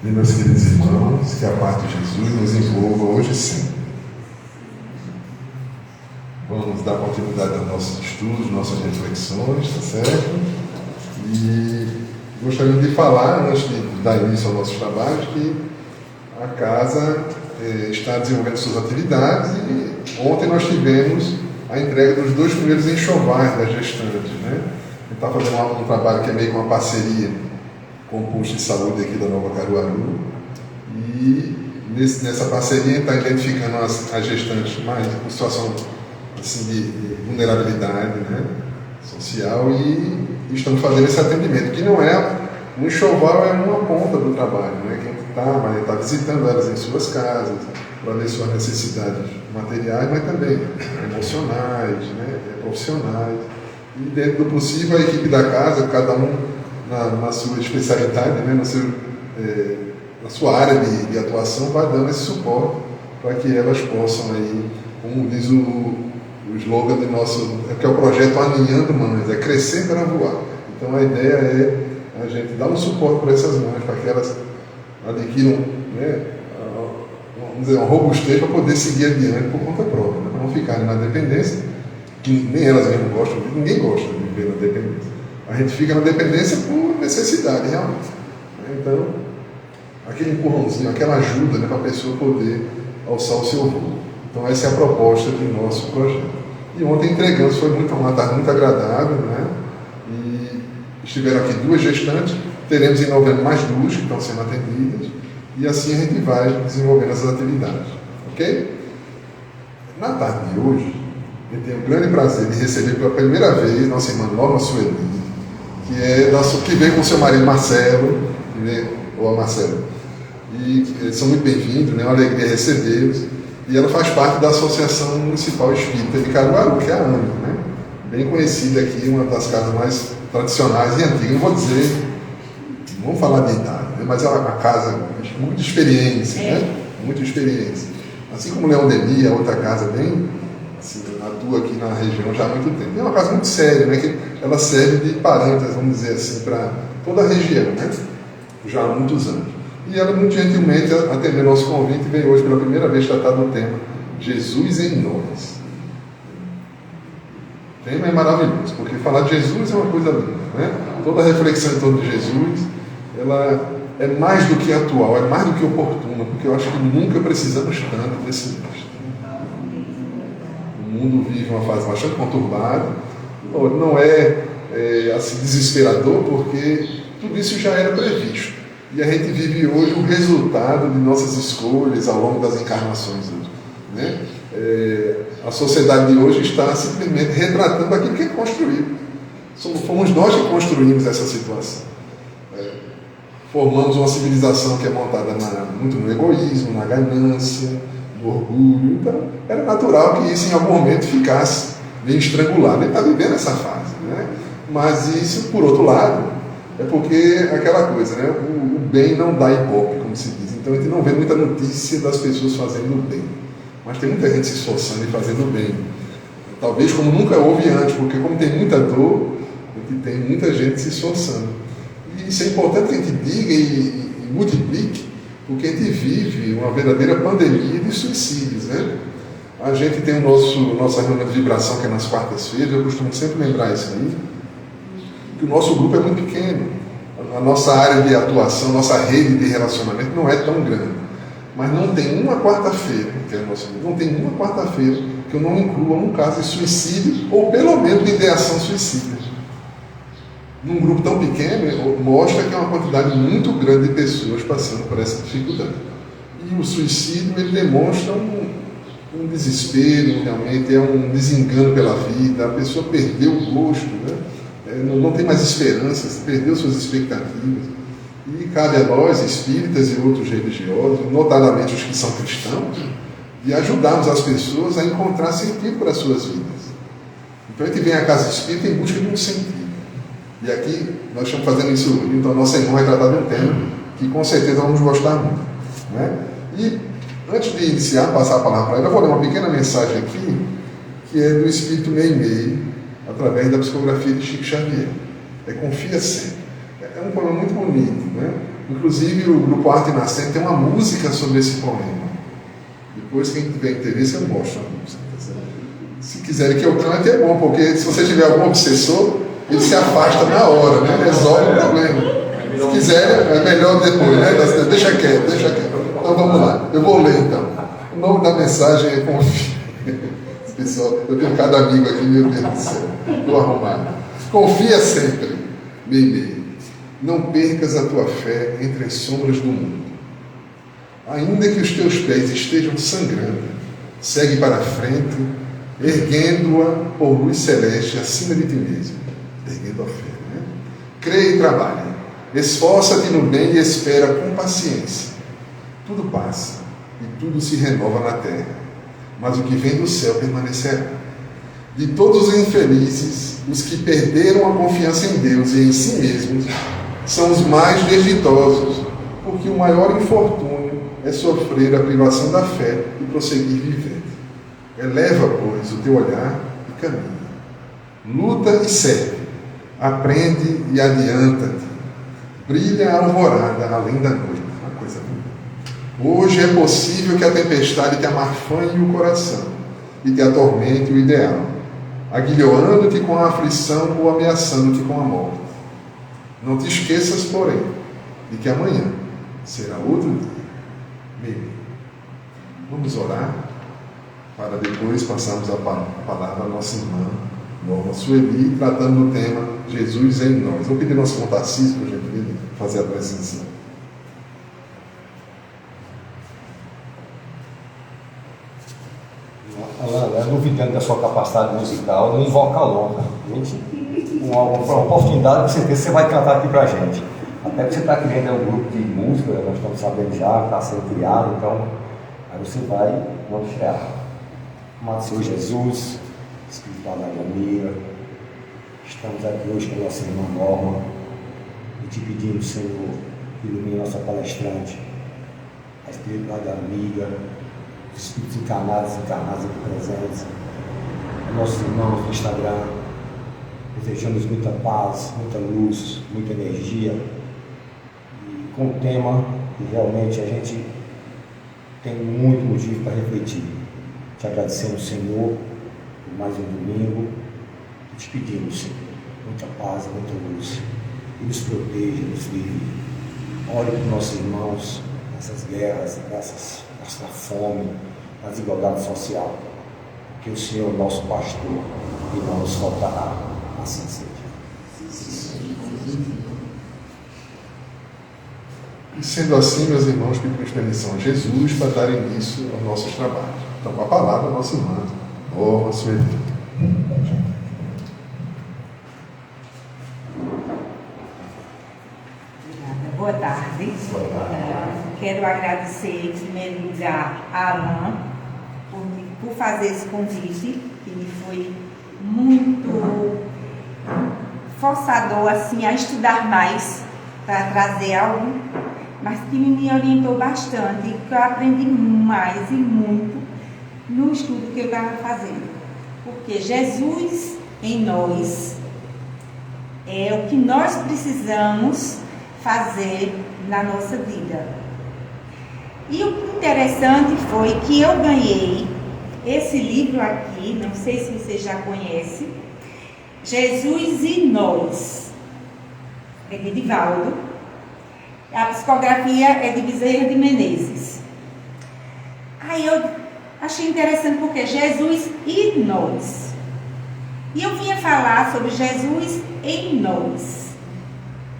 Meus queridos irmãos, que a paz de Jesus nos envolva hoje e sempre. Vamos dar continuidade aos nossos estudos, nossas reflexões, tá certo? E gostaria de falar, antes de dar início aos nossos trabalhos, que a casa está desenvolvendo suas atividades e ontem nós tivemos a entrega dos 2 primeiros enxovais das gestantes, né? A gente está fazendo um trabalho que é meio que uma parceria com o posto de saúde aqui da Nova Caruaru, e nessa parceria está identificando as gestantes mais com situação assim, de vulnerabilidade, né, social, e estamos fazendo esse atendimento, que não é um enxoval, é uma ponta do trabalho, né? Quem vai estar visitando elas em suas casas para ver suas necessidades materiais, mas também emocionais, né, profissionais, e dentro do possível a equipe da casa, cada um na sua especialidade, né, na sua área de atuação, vai dando esse suporte para que elas possam, aí, como diz o slogan do nosso, que é o projeto Aninhando Mães, é crescer para voar. Então a ideia é a gente dar um suporte para essas mães, para que elas adquiram, né, vamos dizer, uma robustez para poder seguir adiante por conta própria, né, para não ficarem na dependência, que nem elas mesmas gostam, ninguém gosta de viver na dependência. A gente fica na dependência por necessidade, realmente. Então, aquele empurrãozinho, aquela ajuda, né, para a pessoa poder alçar o seu voo. Então, essa é a proposta do nosso projeto. E ontem entregamos, foi uma tarde muito agradável, né? E estiveram aqui 2 gestantes, teremos em novembro mais 2 que estão sendo atendidas, e assim a gente vai desenvolvendo essas atividades. Ok? Na tarde de hoje, eu tenho o grande prazer de receber pela primeira vez nossa irmã Norma Sueli, que veio com seu marido Marcelo, ou a Marcelo, e eles são muito bem-vindos, né? É uma alegria recebê-los, e ela faz parte da Associação Municipal Espírita de Caruaru, que é a AME, né? Bem conhecida aqui, uma das casas mais tradicionais e antigas, não vou dizer, não vamos falar de idade, né? Mas é uma casa com muita experiência, né? Muita experiência. Assim como Leão Denis, a outra casa bem, assim, atua aqui na região já há muito tempo. É uma casa muito séria, né? Que ela serve de parâmetros, vamos dizer assim, para toda a região, né? Já há muitos anos. E ela muito gentilmente atendeu nosso convite e veio hoje pela primeira vez tratar do tema Jesus em nós. O tema é maravilhoso, porque falar de Jesus é uma coisa linda, né? Toda a reflexão em torno de Jesus, ela é mais do que atual, é mais do que oportuna, porque eu acho que nunca precisamos tanto desse texto. O mundo vive uma fase bastante conturbada, não é assim, desesperador, porque tudo isso já era previsto. E a gente vive hoje o resultado de nossas escolhas ao longo das encarnações hoje, né? A sociedade de hoje está simplesmente retratando aquilo que é construído. Fomos nós que construímos essa situação. Formamos uma civilização que é montada muito no egoísmo, na ganância, no orgulho. Então, era natural que isso em algum momento ficasse bem estrangulado. Ele está vivendo essa fase, né? Mas isso, por outro lado, é porque aquela coisa, né? O bem não dá ibope, como se diz. Então a gente não vê muita notícia das pessoas fazendo o bem. Mas tem muita gente se esforçando e fazendo o bem. Talvez como nunca houve antes, porque como tem muita dor, a gente tem muita gente se esforçando. E isso é importante que a gente diga e multiplique, porque a gente vive uma verdadeira pandemia de suicídios, né? A gente tem nossa reunião de vibração, que é nas quartas-feiras, eu costumo sempre lembrar isso aí, que o nosso grupo é muito pequeno. A nossa área de atuação, nossa rede de relacionamento não é tão grande. Mas não tem uma quarta-feira, que é o nosso grupo, não tem uma quarta-feira que eu não inclua um caso de suicídio, ou pelo menos de ideação suicida. Num grupo tão pequeno, mostra que é uma quantidade muito grande de pessoas passando por essa dificuldade. E o suicídio, ele demonstra um desespero, realmente, é um desengano pela vida, a pessoa perdeu o gosto, né? Não tem mais esperanças, perdeu suas expectativas. E cabe a nós, espíritas e outros religiosos, notadamente os que são cristãos, de ajudarmos as pessoas a encontrar sentido para as suas vidas. Então a gente vem à casa espírita em busca de um sentido. E aqui nós estamos fazendo isso, então a nossa irmã vai tratar de um tema que com certeza vamos gostar muito, né? E antes de iniciar, passar a palavra para ela, eu vou ler uma pequena mensagem aqui, que é do Espírito Meimei, através da psicografia de Chico Xavier. Confia sempre. É um poema muito bonito, né? Inclusive, o Grupo Arte Nascente tem uma música sobre esse poema. Depois, quem tiver interesse, eu mostro a música. Se quiserem que eu cante, é bom, porque se você tiver algum obsessor, ele se afasta na hora, né? Resolve o problema. Se quiserem, é melhor depois, né? Deixa quieto. Então vamos lá, eu vou ler então. O nome da mensagem é Confia. Pessoal, eu tenho cada amigo aqui, meu Deus do céu, estou arrumado. Confia sempre, bebê. Não percas a tua fé entre as sombras do mundo. Ainda que os teus pés estejam sangrando, segue para a frente, erguendo-a por luz celeste acima de ti mesmo. Erguendo a fé, né? Crê e trabalha. Esforça-te no bem e espera com paciência. Tudo passa e tudo se renova na terra, mas o que vem do céu permanecerá. De todos os infelizes, os que perderam a confiança em Deus e em si mesmos, são os mais desditosos, porque o maior infortúnio é sofrer a privação da fé e prosseguir vivendo. Eleva, pois, o teu olhar e caminha. Luta e serve. Aprende e adianta-te. Brilha a alvorada além da noite. Uma coisa boa. Hoje é possível que a tempestade te amarfanhe o coração e te atormente o ideal, aguilhoando-te com a aflição ou ameaçando-te com a morte. Não te esqueças, porém, de que amanhã será outro dia. Bem, vamos orar para depois passarmos a palavra à nossa irmã Norma Sueli, tratando do tema Jesus em nós. Vou pedir ao nosso irmão Tarcísio, por gentileza, fazer a presença. Alana, duvidando da sua capacidade musical, não invoca longa. Uma oportunidade, com certeza você vai cantar aqui pra gente. Até que você está criando um grupo de música, nós estamos sabendo já, está sendo criado, então aí você vai mostrar. Amado Senhor Jesus, espiritualidade amiga, estamos aqui hoje com a nossa irmã Norma e te pedimos, Senhor, ilumine nossa palestrante, a espiritualidade amiga, os espíritos encarnados e aqui presentes, nossos irmãos do Instagram. Desejamos muita paz, muita luz, muita energia, e com o tema que realmente a gente tem muito motivo para refletir. Te agradecemos, Senhor, por mais um domingo, e te pedimos, Senhor, muita paz e muita luz, e nos proteja, nos livre. Olhe para os nossos irmãos nessas guerras, nessa fome, na desigualdade social, que o Senhor é o nosso pastor e não nos faltará. Assim seja. E sendo assim, meus irmãos, pedimos permissão a Jesus para dar início aos nossos trabalhos. Então, com a palavra, nossa irmã Norma Sueli. Boa tarde. Quero agradecer, em primeiro lugar, a Alain por fazer esse convite, que me foi muito forçador assim, a estudar mais, para trazer algo, mas que me orientou bastante, que eu aprendi mais e muito no estudo que eu estava fazendo. Porque Jesus em nós é o que nós precisamos fazer na nossa vida. E o interessante foi que eu ganhei esse livro aqui, não sei se você já conhece, Jesus e Nós, é de Divaldo. A psicografia é de Bezerra de Menezes. Aí eu achei interessante porque Jesus e nós. E eu vinha falar sobre Jesus em nós.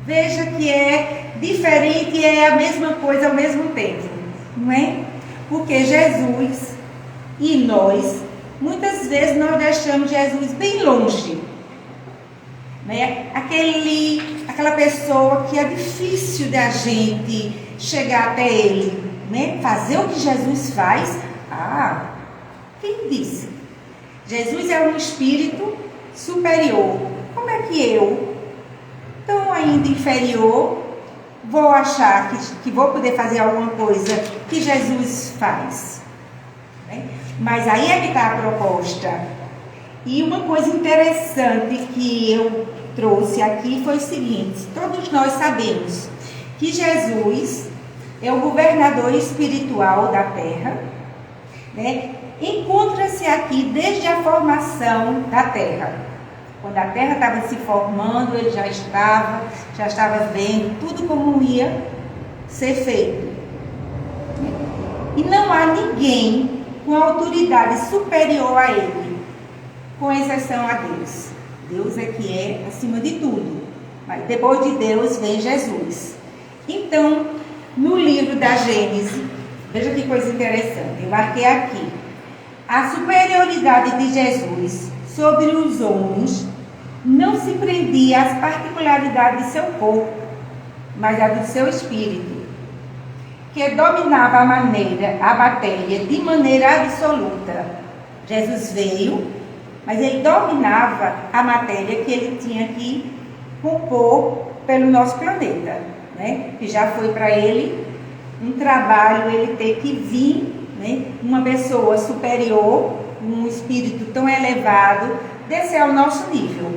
Veja que é diferente e é a mesma coisa ao mesmo tempo, não é? Porque Jesus e nós, muitas vezes nós deixamos Jesus bem longe, né? Aquela pessoa que é difícil da gente chegar até ele, né? Fazer o que Jesus faz. Quem disse? Jesus é um espírito superior. Como é que eu, tão ainda inferior, vou achar que vou poder fazer alguma coisa que Jesus faz? Né? Mas aí é que está a proposta. E uma coisa interessante que eu trouxe aqui foi o seguinte: todos nós sabemos que Jesus é o governador espiritual da terra, né? Encontra-se aqui desde a formação da terra. Quando a terra estava se formando, ele já estava vendo tudo como ia ser feito. E não há ninguém com autoridade superior a ele, com exceção a Deus. Deus é que é acima de tudo. Mas depois de Deus vem Jesus. Então, no livro da Gênesis, veja que coisa interessante, eu marquei aqui. A superioridade de Jesus sobre os homens não se prendia às particularidades de seu corpo, mas à do seu espírito, que dominava a matéria de maneira absoluta. Jesus veio, mas ele dominava a matéria que ele tinha que compor pelo nosso planeta, né? Que já foi para ele um trabalho, ele ter que vir, né? Uma pessoa superior, um espírito tão elevado, descer ao nosso nível,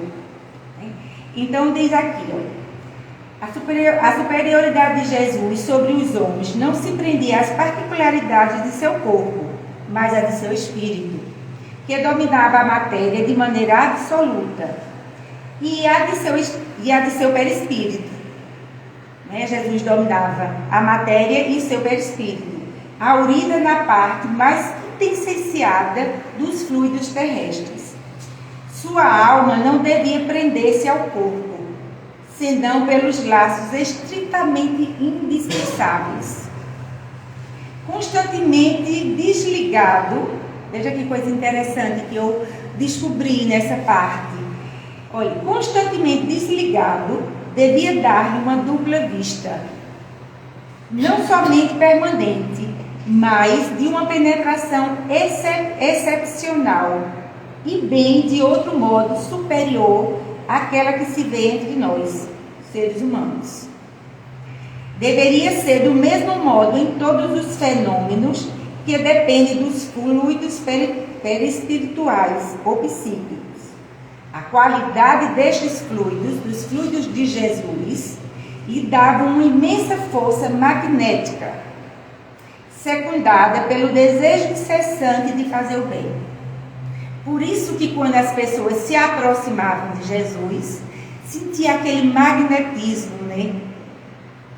né? Então diz aqui, ó, a superioridade de Jesus sobre os homens não se prendia às particularidades de seu corpo, mas à de seu espírito, que dominava a matéria de maneira absoluta, e a de seu perispírito, né? Jesus dominava a matéria e seu perispírito, aurida na parte mais intensiciada dos fluidos terrestres. Sua alma não devia prender-se ao corpo, senão pelos laços estritamente indispensáveis. Constantemente desligado, veja que coisa interessante que eu descobri nessa parte. Olha, constantemente desligado, devia dar-lhe uma dupla vista, não somente permanente, mas de uma penetração excepcional e bem de outro modo superior àquela que se vê entre nós, seres humanos. Deveria ser do mesmo modo em todos os fenômenos que dependem dos fluidos perispirituais ou psíquicos. A qualidade destes fluidos, dos fluidos de Jesus, lhe dava uma imensa força magnética, secundada pelo desejo incessante de fazer o bem. Por isso que quando as pessoas se aproximavam de Jesus, sentia aquele magnetismo, né?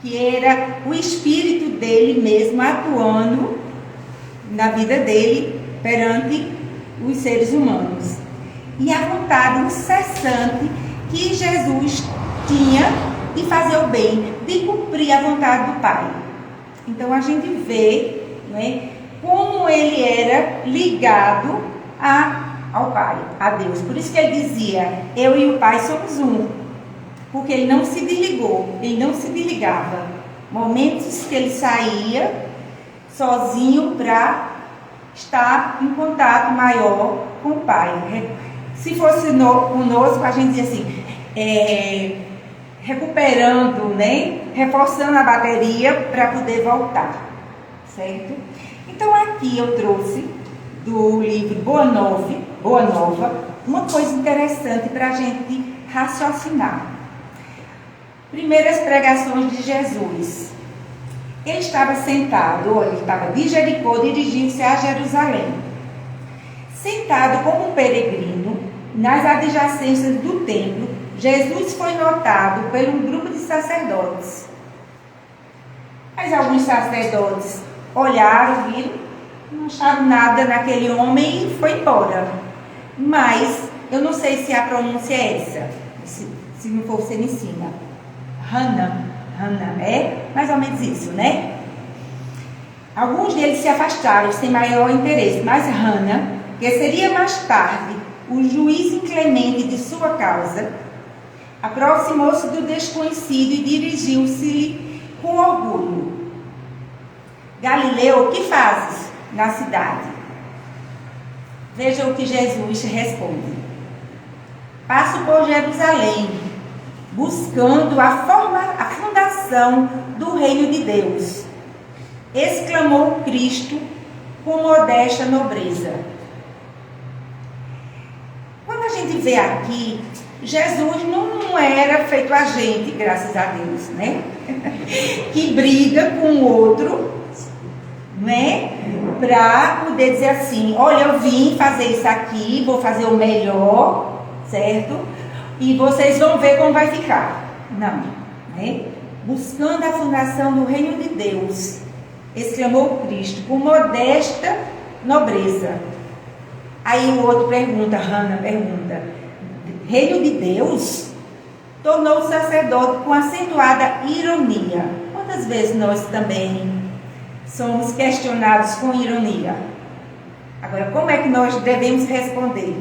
Que era o espírito dele mesmo atuando na vida dele perante os seres humanos. E a vontade incessante que Jesus tinha de fazer o bem, de cumprir a vontade do Pai. Então a gente vê, né, como ele era ligado ao Pai, a Deus. Por isso que ele dizia, eu e o Pai somos um. Porque ele não se desligou, ele não se desligava. Momentos que ele saía sozinho para estar em contato maior com o Pai. Se fosse conosco, a gente dizia assim, recuperando, né? Reforçando a bateria para poder voltar, certo? Então aqui eu trouxe do livro Boa Nova, uma coisa interessante para a gente raciocinar. Primeiras pregações de Jesus. Ele estava sentado, ele estava de Jericó, dirigindo-se a Jerusalém. Sentado como um peregrino, nas adjacências do templo, Jesus foi notado por um grupo de sacerdotes. Mas alguns sacerdotes olharam, viram, não acharam nada naquele homem e foi embora. Mas, eu não sei se a pronúncia é essa, se não for você me ensina. Hana, é mais ou menos isso, né? Alguns deles se afastaram sem maior interesse, mas Hana, que seria mais tarde o juiz inclemente de sua causa, aproximou-se do desconhecido e dirigiu-se com orgulho. Galileu, o que fazes na cidade? Veja o que Jesus responde. Passo por Jerusalém, buscando a fundação do reino de Deus, exclamou Cristo com modesta nobreza. Quando a gente vê aqui, Jesus não era feito a gente, graças a Deus, né? Que briga com o outro, né? Para poder dizer assim, olha, eu vim fazer isso aqui, vou fazer o melhor, certo? E vocês vão ver como vai ficar. Não, né? Buscando a fundação do reino de Deus, exclamou Cristo, com modesta nobreza. Aí o outro pergunta, Hannah pergunta, reino de Deus? Tornou o sacerdote com acentuada ironia. Quantas vezes nós também somos questionados com ironia? Agora, como é que nós devemos responder?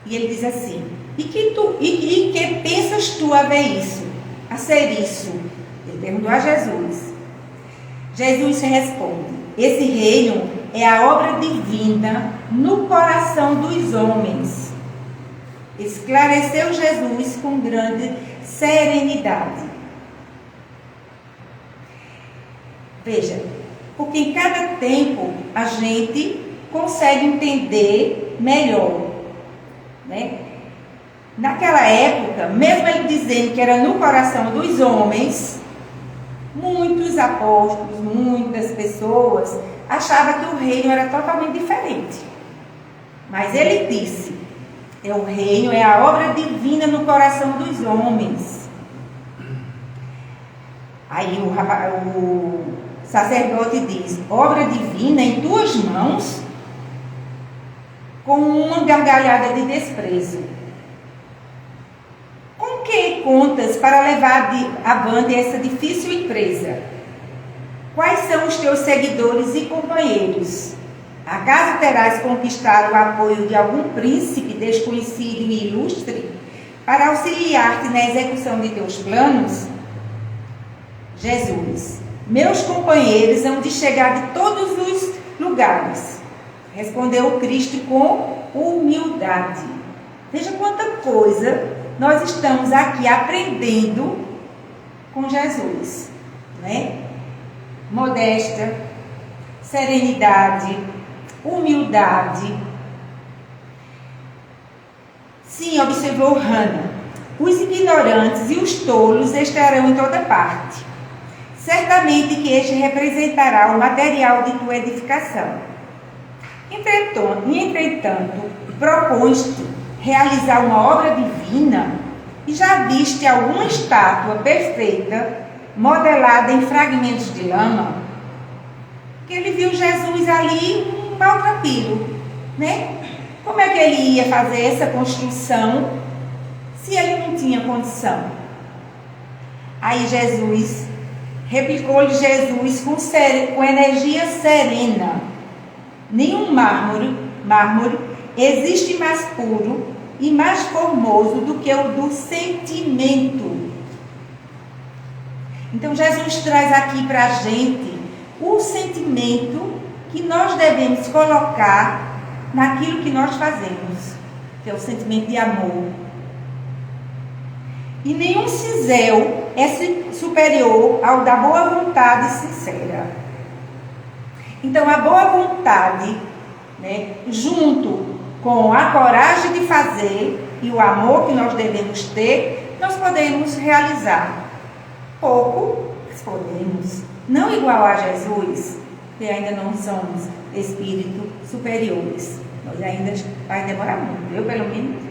E ele diz assim, e que pensas tu a ver isso? A ser isso? Ele perguntou a Jesus. Jesus responde, esse reino é a obra divina no coração dos homens. Esclareceu Jesus com grande serenidade. Veja, porque em cada tempo a gente consegue entender melhor, né? Naquela época, mesmo ele dizendo que era no coração dos homens, muitos apóstolos, muitas pessoas achavam que o reino era totalmente diferente. Mas ele disse, o reino é a obra divina no coração dos homens. Aí o sacerdote diz, obra divina em tuas mãos? Com uma gargalhada de desprezo. Com que contas para levar avante essa difícil empresa? Quais são os teus seguidores e companheiros? Acaso terás conquistado o apoio de algum príncipe desconhecido e ilustre para auxiliar-te na execução de teus planos? Jesus, meus companheiros hão de chegar de todos os lugares. Respondeu Cristo com humildade. Veja quanta coisa nós estamos aqui aprendendo com Jesus, né? Modéstia, serenidade, humildade. Sim, observou Hannah, os ignorantes e os tolos estarão em toda parte. Certamente que este representará o material de tua edificação. Entretanto, propões-te realizar uma obra divina e já viste alguma estátua perfeita modelada em fragmentos de lama? Que ele viu Jesus ali um maltrapilho, né? Como é que ele ia fazer essa construção se ele não tinha condição? Aí replicou-lhe Jesus com energia serena. Nenhum mármore existe mais puro e mais formoso do que o do sentimento. Então Jesus traz aqui para a gente o sentimento que nós devemos colocar naquilo que nós fazemos, que é o sentimento de amor. E nenhum cisel é superior ao da boa vontade sincera. Então a boa vontade, né, junto com a coragem de fazer e o amor que nós devemos ter, nós podemos realizar. Pouco, mas podemos. Não igual a Jesus, que ainda não somos espíritos superiores. Nós ainda vai demorar muito. Eu, pelo menos,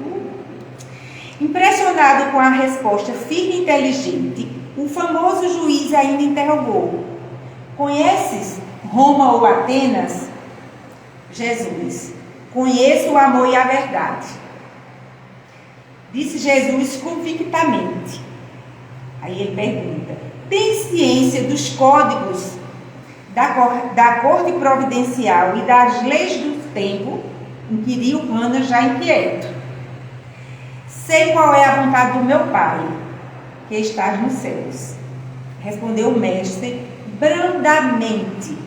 impressionado com a resposta firme e inteligente, o famoso juiz ainda interrogou: conheces Roma ou Atenas? Jesus: conheço o amor e a verdade. Disse Jesus convictamente. Aí ele pergunta: tem ciência dos códigos da corte providencial e das leis do tempo? Inquiriu Hannah já inquieto. Sei qual é a vontade do meu Pai, que estás nos céus. Respondeu o mestre brandamente.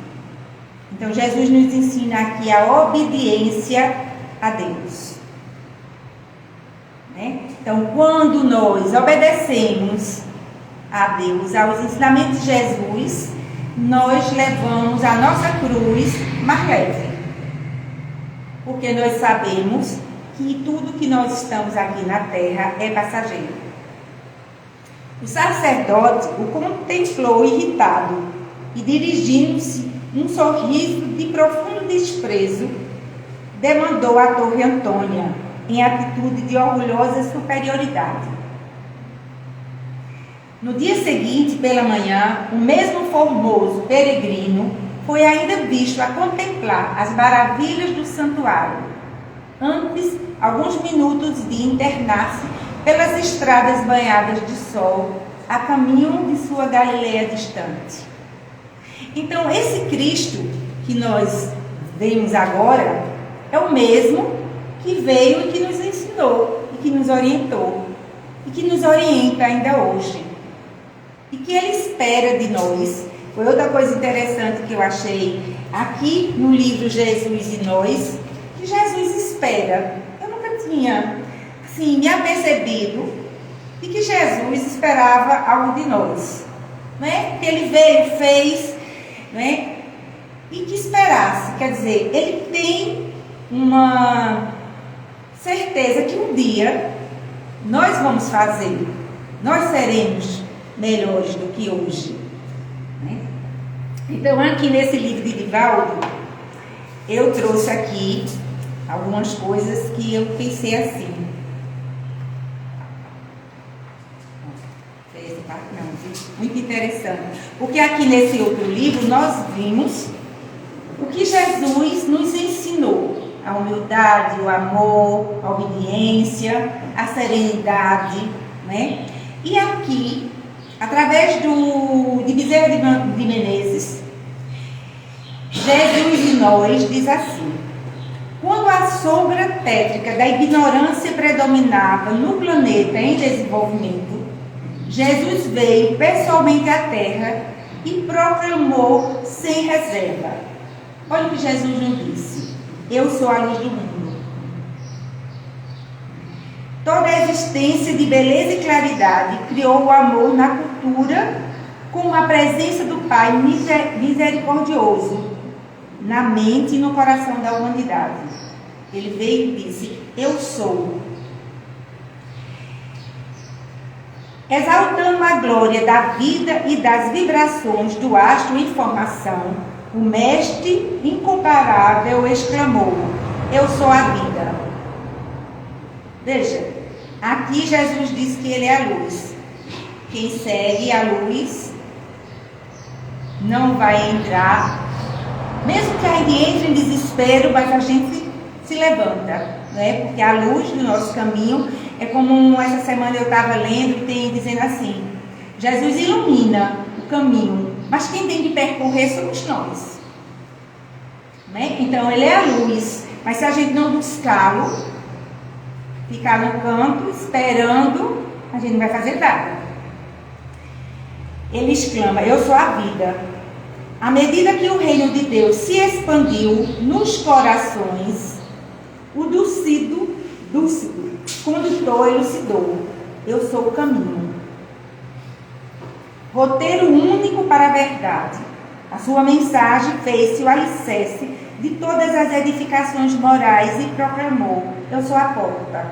Então Jesus nos ensina aqui a obediência a Deus, né? Então quando nós obedecemos a Deus, aos ensinamentos de Jesus, nós levamos a nossa cruz mais leve, porque nós sabemos que tudo que nós estamos aqui na terra é passageiro. O sacerdote o contemplou irritado e, dirigindo-se um sorriso de profundo desprezo, demandou a Torre Antônia em atitude de orgulhosa superioridade. No dia seguinte, pela manhã, o mesmo formoso peregrino foi ainda visto a contemplar as maravilhas do santuário, antes alguns minutos de internar-se pelas estradas banhadas de sol, a caminho de sua Galileia distante. Então, esse Cristo que nós vemos agora é o mesmo que veio e que nos ensinou, e que nos orientou, e que nos orienta ainda hoje. E que Ele espera de nós. Foi outra coisa interessante que eu achei aqui no livro Jesus e Nós, que Jesus espera. Eu nunca tinha me apercebido de que Jesus esperava algo de nós, não é? Que Ele veio, fez, não é? E que esperasse, quer dizer, Ele tem uma certeza que um dia nós vamos fazer, nós seremos melhores do que hoje, né? Então, aqui nesse livro de Divaldo, eu trouxe aqui algumas coisas que eu pensei assim. Muito interessante, porque aqui nesse outro livro nós vimos o que Jesus nos ensinou: a humildade, o amor, a obediência, a serenidade, né? E aqui, através de Bezerra de Menezes, Jesus e Nós diz assim: quando a sombra tétrica da ignorância predominava no planeta em desenvolvimento, Jesus veio pessoalmente à Terra e proclamou sem reserva. Olha o que Jesus nos disse: eu sou a luz do mundo. Toda a existência de beleza e claridade criou o amor na cultura com a presença do Pai misericordioso na mente e no coração da humanidade. Ele veio e disse: eu sou. Exaltando a glória da vida e das vibrações do astro em formação, o mestre incomparável exclamou: eu sou a vida. Veja, aqui Jesus diz que Ele é a luz. Quem segue a luz não vai entrar, mesmo que a gente entre em desespero, mas a gente se levanta, né? Porque a luz do nosso caminho é como essa semana eu estava lendo e tem dizendo assim: Jesus ilumina o caminho, mas quem tem que percorrer somos nós, né? Então Ele é a luz, mas se a gente não buscá-lo, ficar no canto esperando, a gente não vai fazer nada. Ele exclama: eu sou a vida. À medida que o reino de Deus se expandiu nos corações, o dúcido condutor elucidou: eu sou o caminho. Roteiro único para a verdade. A sua mensagem fez-se o alicerce de todas as edificações morais e proclamou: eu sou a porta.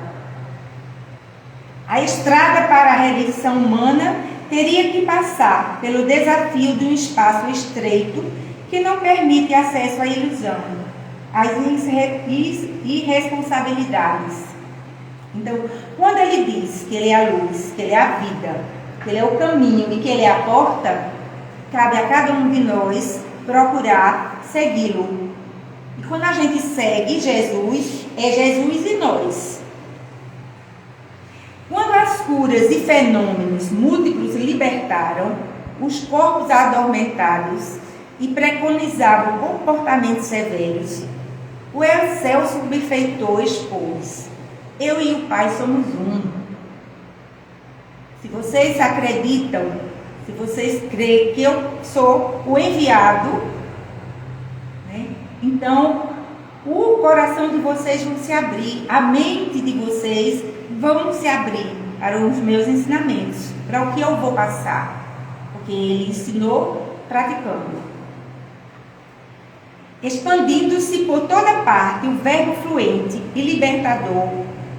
A estrada para a redenção humana teria que passar pelo desafio de um espaço estreito que não permite acesso à ilusão, às irresponsabilidades. Então, quando Ele diz que Ele é a luz, que Ele é a vida, que Ele é o caminho e que Ele é a porta, cabe a cada um de nós procurar segui-lo. E quando a gente segue Jesus, é Jesus e nós. Quando as curas e fenômenos múltiplos libertaram os corpos adormentados e preconizavam comportamentos severos, o excelso benfeitor expôs: eu e o Pai somos um. Se vocês acreditam, se vocês creem que eu sou o enviado, né, então o coração de vocês vão se abrir, a mente de vocês vão se abrir para os meus ensinamentos, para o que eu vou passar, porque Ele ensinou praticando. expandindo-se por toda parte o verbo fluente e libertador,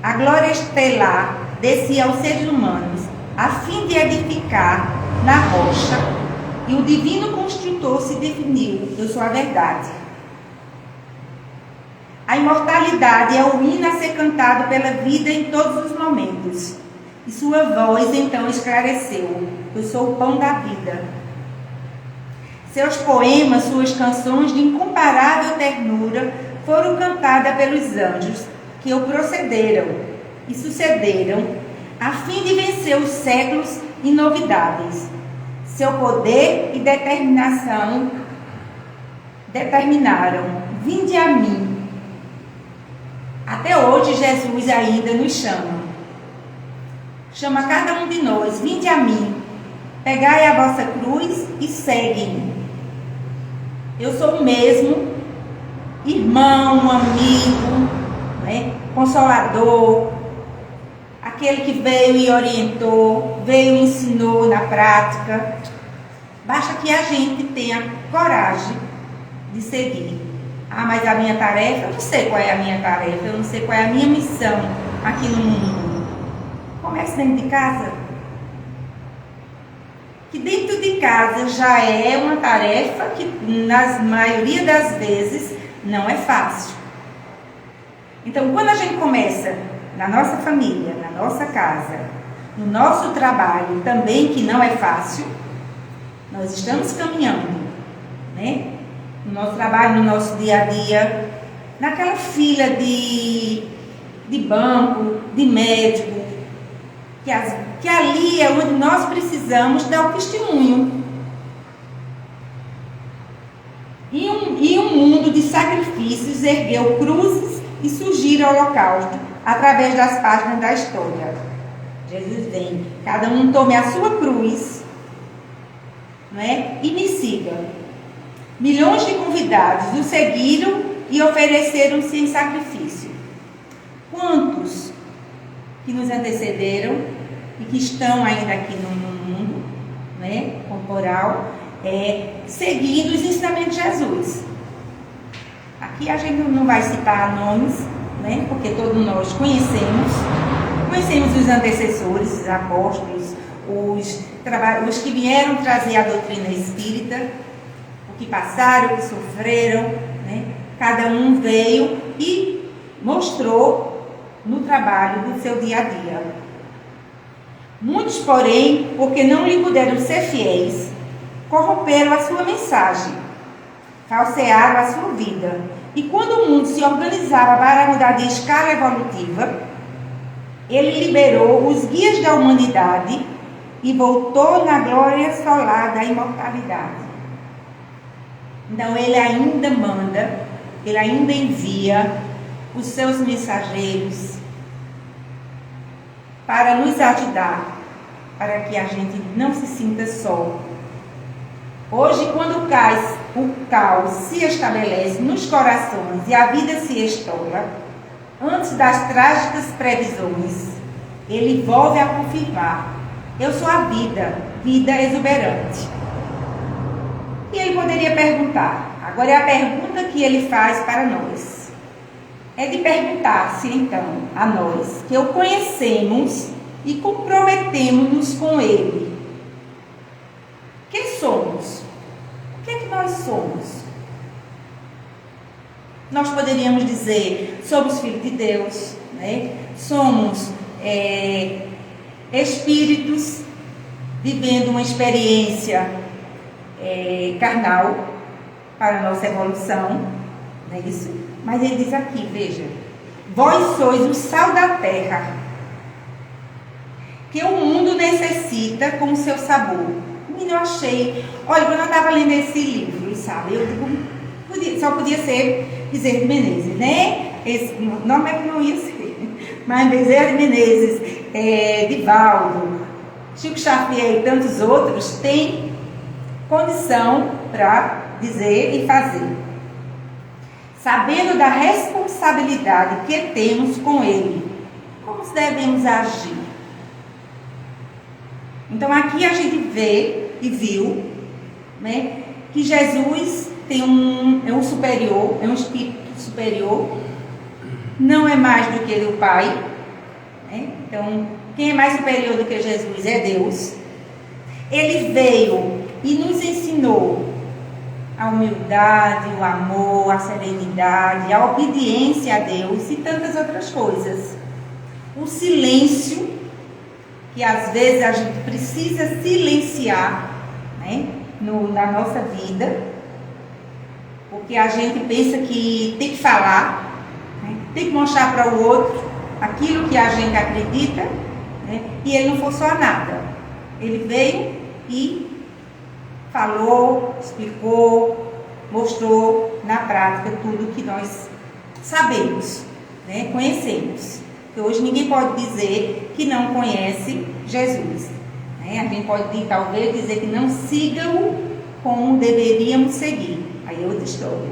a glória estelar descia aos seres humanos, a fim de edificar na rocha, e o divino construtor se definiu: eu sou a verdade. A imortalidade é o hino a ser cantado pela vida em todos os momentos, e sua voz então esclareceu: eu sou o pão da vida. Seus poemas, suas canções de incomparável ternura foram cantadas pelos anjos que o procederam e sucederam, a fim de vencer os séculos e novidades. Seu poder e determinação determinaram: vinde a mim. Até hoje Jesus ainda nos chama cada um de nós: vinde a mim, pegai a vossa cruz e segue-me. Eu sou o mesmo irmão, amigo, né? Consolador, aquele que veio e orientou, veio e ensinou na prática. Basta que a gente tenha coragem de seguir. Ah, mas a minha tarefa, eu não sei qual é a minha tarefa, eu não sei qual é a minha missão aqui no mundo. Comece dentro de casa. Que dentro de casa já é uma tarefa que, na maioria das vezes, não é fácil. Então, quando a gente começa na nossa família, na nossa casa, no nosso trabalho também, que não é fácil, nós estamos caminhando, né? No nosso trabalho, no nosso dia a dia, naquela fila de banco, de médico, que ali é onde nós precisamos dar o testemunho. E um mundo de sacrifícios ergueu cruzes e surgiram holocausto através das páginas da história. Jesus vem, cada um tome a sua cruz, não é? E me siga. Milhões de convidados o seguiram e ofereceram-se em sacrifício. Quantos que nos antecederam e que estão ainda aqui no mundo, né, corporal, seguindo os ensinamentos de Jesus. Aqui a gente não vai citar nomes, né, porque todos nós conhecemos os antecessores, os apóstolos, os que vieram trazer a doutrina espírita, o que passaram, o que sofreram, né? Cada um veio e mostrou no trabalho do seu dia a dia. Muitos, porém, porque não lhe puderam ser fiéis, corromperam a sua mensagem, falsearam a sua vida. E quando o mundo se organizava para mudar de escala evolutiva, ele liberou os guias da humanidade e voltou na glória solar da imortalidade. Então ele ainda manda, ele ainda envia os seus mensageiros para nos ajudar, para que a gente não se sinta só. Hoje, quando o caos se estabelece nos corações e a vida se estoura, antes das trágicas previsões, ele volve a confirmar: eu sou a vida, vida exuberante. E ele poderia perguntar, agora é a pergunta que ele faz para nós. É de perguntar-se então a nós, que o conhecemos e comprometemos-nos com ele. Quem somos? O que é que nós somos? Nós poderíamos dizer, somos filhos de Deus, né? Somos espíritos vivendo uma experiência carnal para a nossa evolução, não é isso? Mas ele diz aqui, veja: vós sois o sal da terra, que o mundo necessita com o seu sabor. Eu achei, olha, quando eu estava lendo esse livro, sabe, eu digo, só podia ser Bezerra de Menezes, né? Esse nome é que não ia ser, mas Bezerra de Menezes, Divaldo, Chico Xavier e tantos outros têm condição para dizer e fazer, sabendo da responsabilidade que temos com ele, como devemos agir. Então aqui a gente vê e viu, né, que Jesus é um superior, é um espírito superior, não é mais do que o Pai, né? Então, quem é mais superior do que Jesus é Deus. Ele veio e nos ensinou a humildade, o amor, a serenidade, a obediência a Deus e tantas outras coisas. O silêncio, que às vezes a gente precisa silenciar, né, na nossa vida, porque a gente pensa que tem que falar, né, tem que mostrar para o outro aquilo que a gente acredita, né, e ele não forçou a nada. Ele veio e falou, explicou, mostrou na prática tudo que nós sabemos, né, conhecemos. Porque hoje ninguém pode dizer que não conhece Jesus, né? A gente pode talvez dizer que não siga-o como deveríamos seguir. Aí é outra história.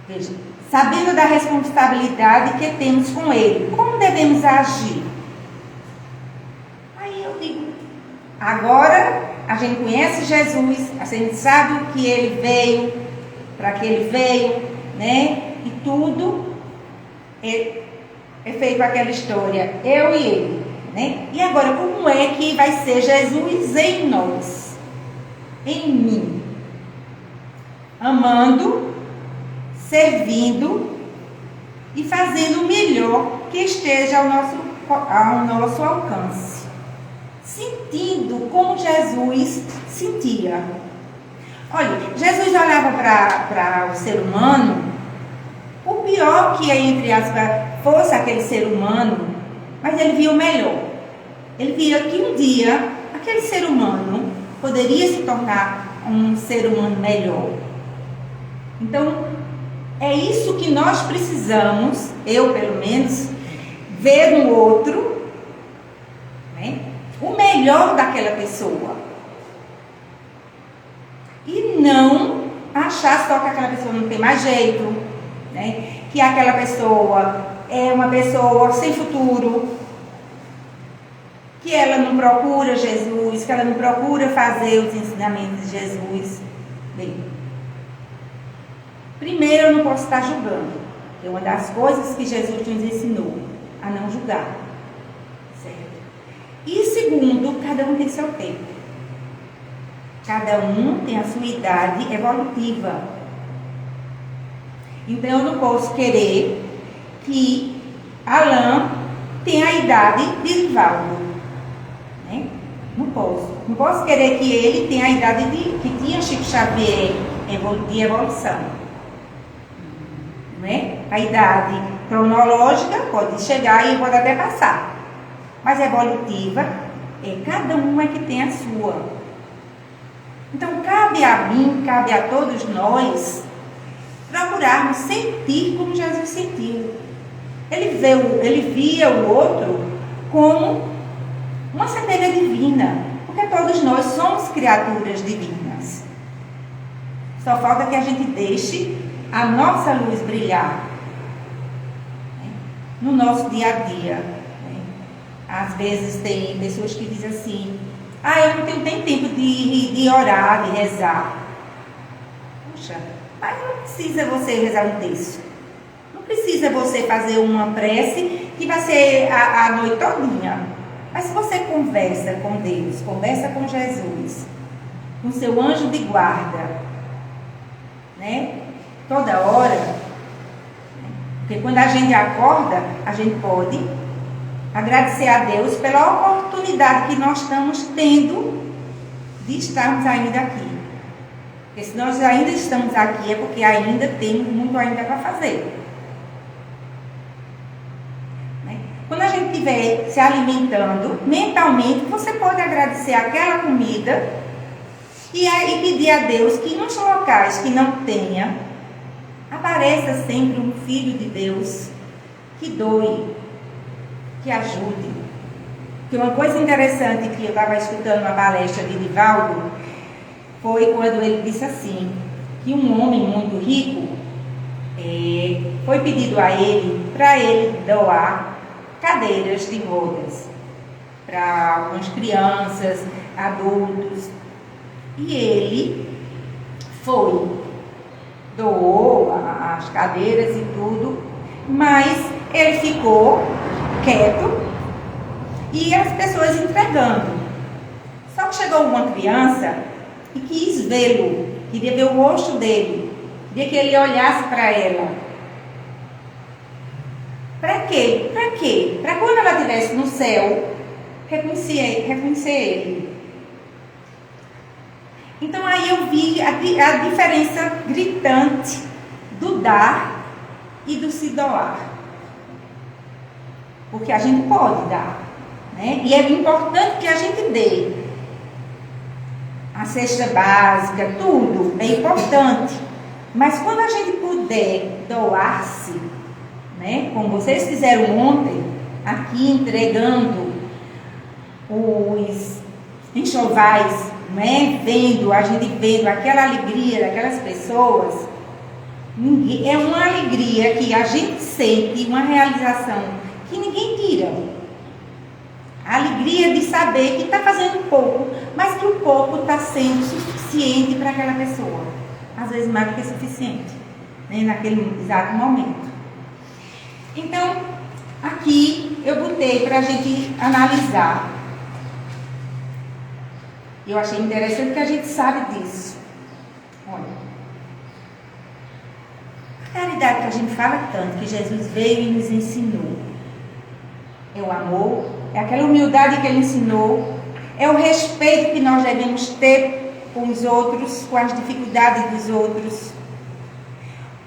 Veja, sabendo da responsabilidade que temos com Ele, como devemos agir? Aí eu digo, agora a gente conhece Jesus, a gente sabe o que Ele veio, para que Ele veio, né? E tudo é feito aquela história, eu e Ele, né? E agora, como é que vai ser Jesus em nós? Em mim? Amando, servindo e fazendo o melhor que esteja ao nosso alcance. Sentindo como Jesus sentia. Olha, Jesus olhava para o ser humano, o pior que entre aspas fosse aquele ser humano, mas ele via o melhor. Ele via que um dia aquele ser humano poderia se tornar um ser humano melhor. Então, é isso que nós precisamos, eu pelo menos, ver no outro, né, o melhor daquela pessoa. E não achar só que aquela pessoa não tem mais jeito, né, que aquela pessoa é uma pessoa sem futuro, que ela não procura Jesus, que ela não procura fazer os ensinamentos de Jesus. Bem, primeiro, eu não posso estar julgando. É uma das coisas que Jesus nos ensinou, a não julgar. Certo? E segundo, cada um tem seu tempo. Cada um tem a sua idade evolutiva. Então, eu não posso querer que Alain tenha a idade de Rivaldo. Né? Não posso. Não posso querer que ele tenha a idade que tinha Chico Xavier de evolução. Né? A idade cronológica pode chegar e pode até passar. Mas evolutiva, cada um é que tem a sua. Então, cabe a mim, cabe a todos nós, procurarmos sentir como Jesus sentiu. Ele via o outro como uma centelha divina, porque todos nós somos criaturas divinas. Só falta que a gente deixe a nossa luz brilhar, né, no nosso dia a dia. Né? Às vezes tem pessoas que dizem assim, eu não tenho nem tempo de orar, de rezar. Puxa, mas não precisa você rezar um texto. Não precisa você fazer uma prece que vai ser a noite todinha. Mas se você conversa com Deus, conversa com Jesus, com seu anjo de guarda, né? Toda hora, porque quando a gente acorda, a gente pode agradecer a Deus pela oportunidade que nós estamos tendo de estarmos ainda aqui. Porque se nós ainda estamos aqui é porque ainda temos muito ainda para fazer. Quando a gente estiver se alimentando, mentalmente, você pode agradecer aquela comida e pedir a Deus que nos locais que não tenha, apareça sempre um filho de Deus que doe, que ajude. Porque uma coisa interessante que eu estava escutando uma palestra de Rivaldo foi quando ele disse assim, que um homem muito rico foi pedido a ele para ele doar cadeiras de rodas para algumas crianças, adultos. E ele foi, doou as cadeiras e tudo, mas ele ficou quieto e as pessoas entregando. Só que chegou uma criança e quis vê-lo, queria ver o rosto dele, queria que ele olhasse para ela. Para quê? Para quê? Para quando ela estivesse no céu, reconhecer ele. Então aí eu vi a diferença gritante do dar e do se doar. Porque a gente pode dar, né? E é importante que a gente dê. A cesta básica, tudo é importante. Mas quando a gente puder doar-se, né? Como vocês fizeram ontem, aqui entregando os enxovais, né? A gente vendo aquela alegria daquelas pessoas, é uma alegria que a gente sente, uma realização que ninguém tira. A alegria de saber que está fazendo pouco, mas que o pouco está sendo suficiente para aquela pessoa. Às vezes mais do que suficiente, né? Naquele exato momento. Então, aqui eu botei para a gente analisar. Eu achei interessante que a gente sabe disso. Olha, a caridade que a gente fala tanto, que Jesus veio e nos ensinou, é o amor, é aquela humildade que ele ensinou, é o respeito que nós devemos ter com os outros, com as dificuldades dos outros,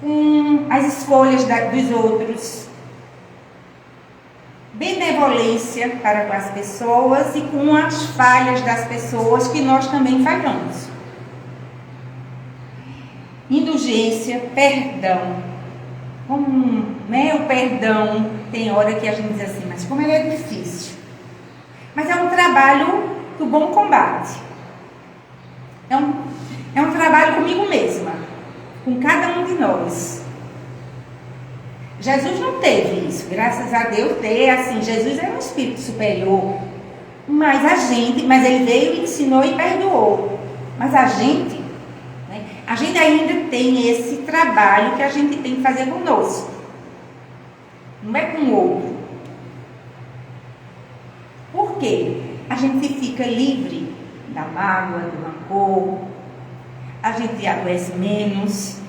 com as escolhas dos outros, benevolência para com as pessoas e com as falhas das pessoas que nós também falhamos. Indulgência, perdão. Né, o perdão, tem hora que a gente diz assim, mas como ele é difícil. Mas é um trabalho do bom combate. É um trabalho comigo mesma, com cada um de nós. Jesus não teve isso, graças a Deus, Jesus é um espírito superior, mas ele veio e ensinou e perdoou, mas a gente ainda tem esse trabalho que a gente tem que fazer conosco, não é com o outro. Por quê? A gente fica livre da mágoa, do rancor, a gente adoece menos,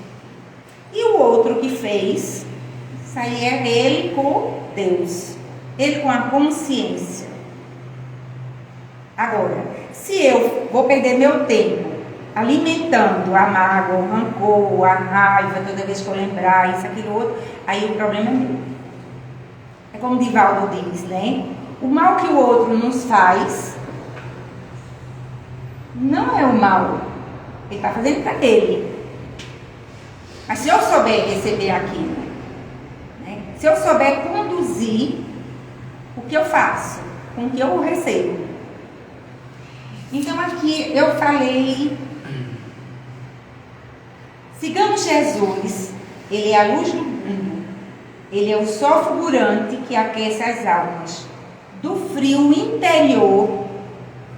e o outro que fez, isso aí é ele com Deus, ele com a consciência. Agora, se eu vou perder meu tempo alimentando a mágoa, o rancor, a raiva, toda vez que eu lembrar isso, aquilo, outro, aí o problema é meu. É como Divaldo diz, né? O mal que o outro nos faz não é o mal, ele está fazendo para ele. Mas se eu souber receber aquilo, né? Se eu souber conduzir o que eu faço com o que eu recebo. Então aqui eu falei, sigamos Jesus, ele é a luz do mundo, ele é o sol fulgurante que aquece as almas, do frio interior,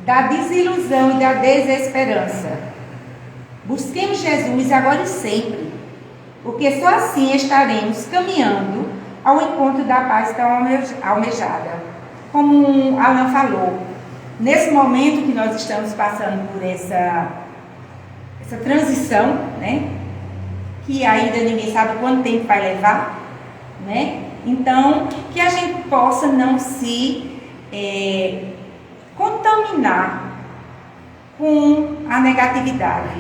da desilusão e da desesperança. Busquemos Jesus agora e sempre, porque só assim estaremos caminhando ao encontro da paz tão almejada. Como Alan falou, nesse momento que nós estamos passando por essa transição, né? Que ainda ninguém sabe quanto tempo vai levar, né? Então, que a gente possa não se contaminar com a negatividade,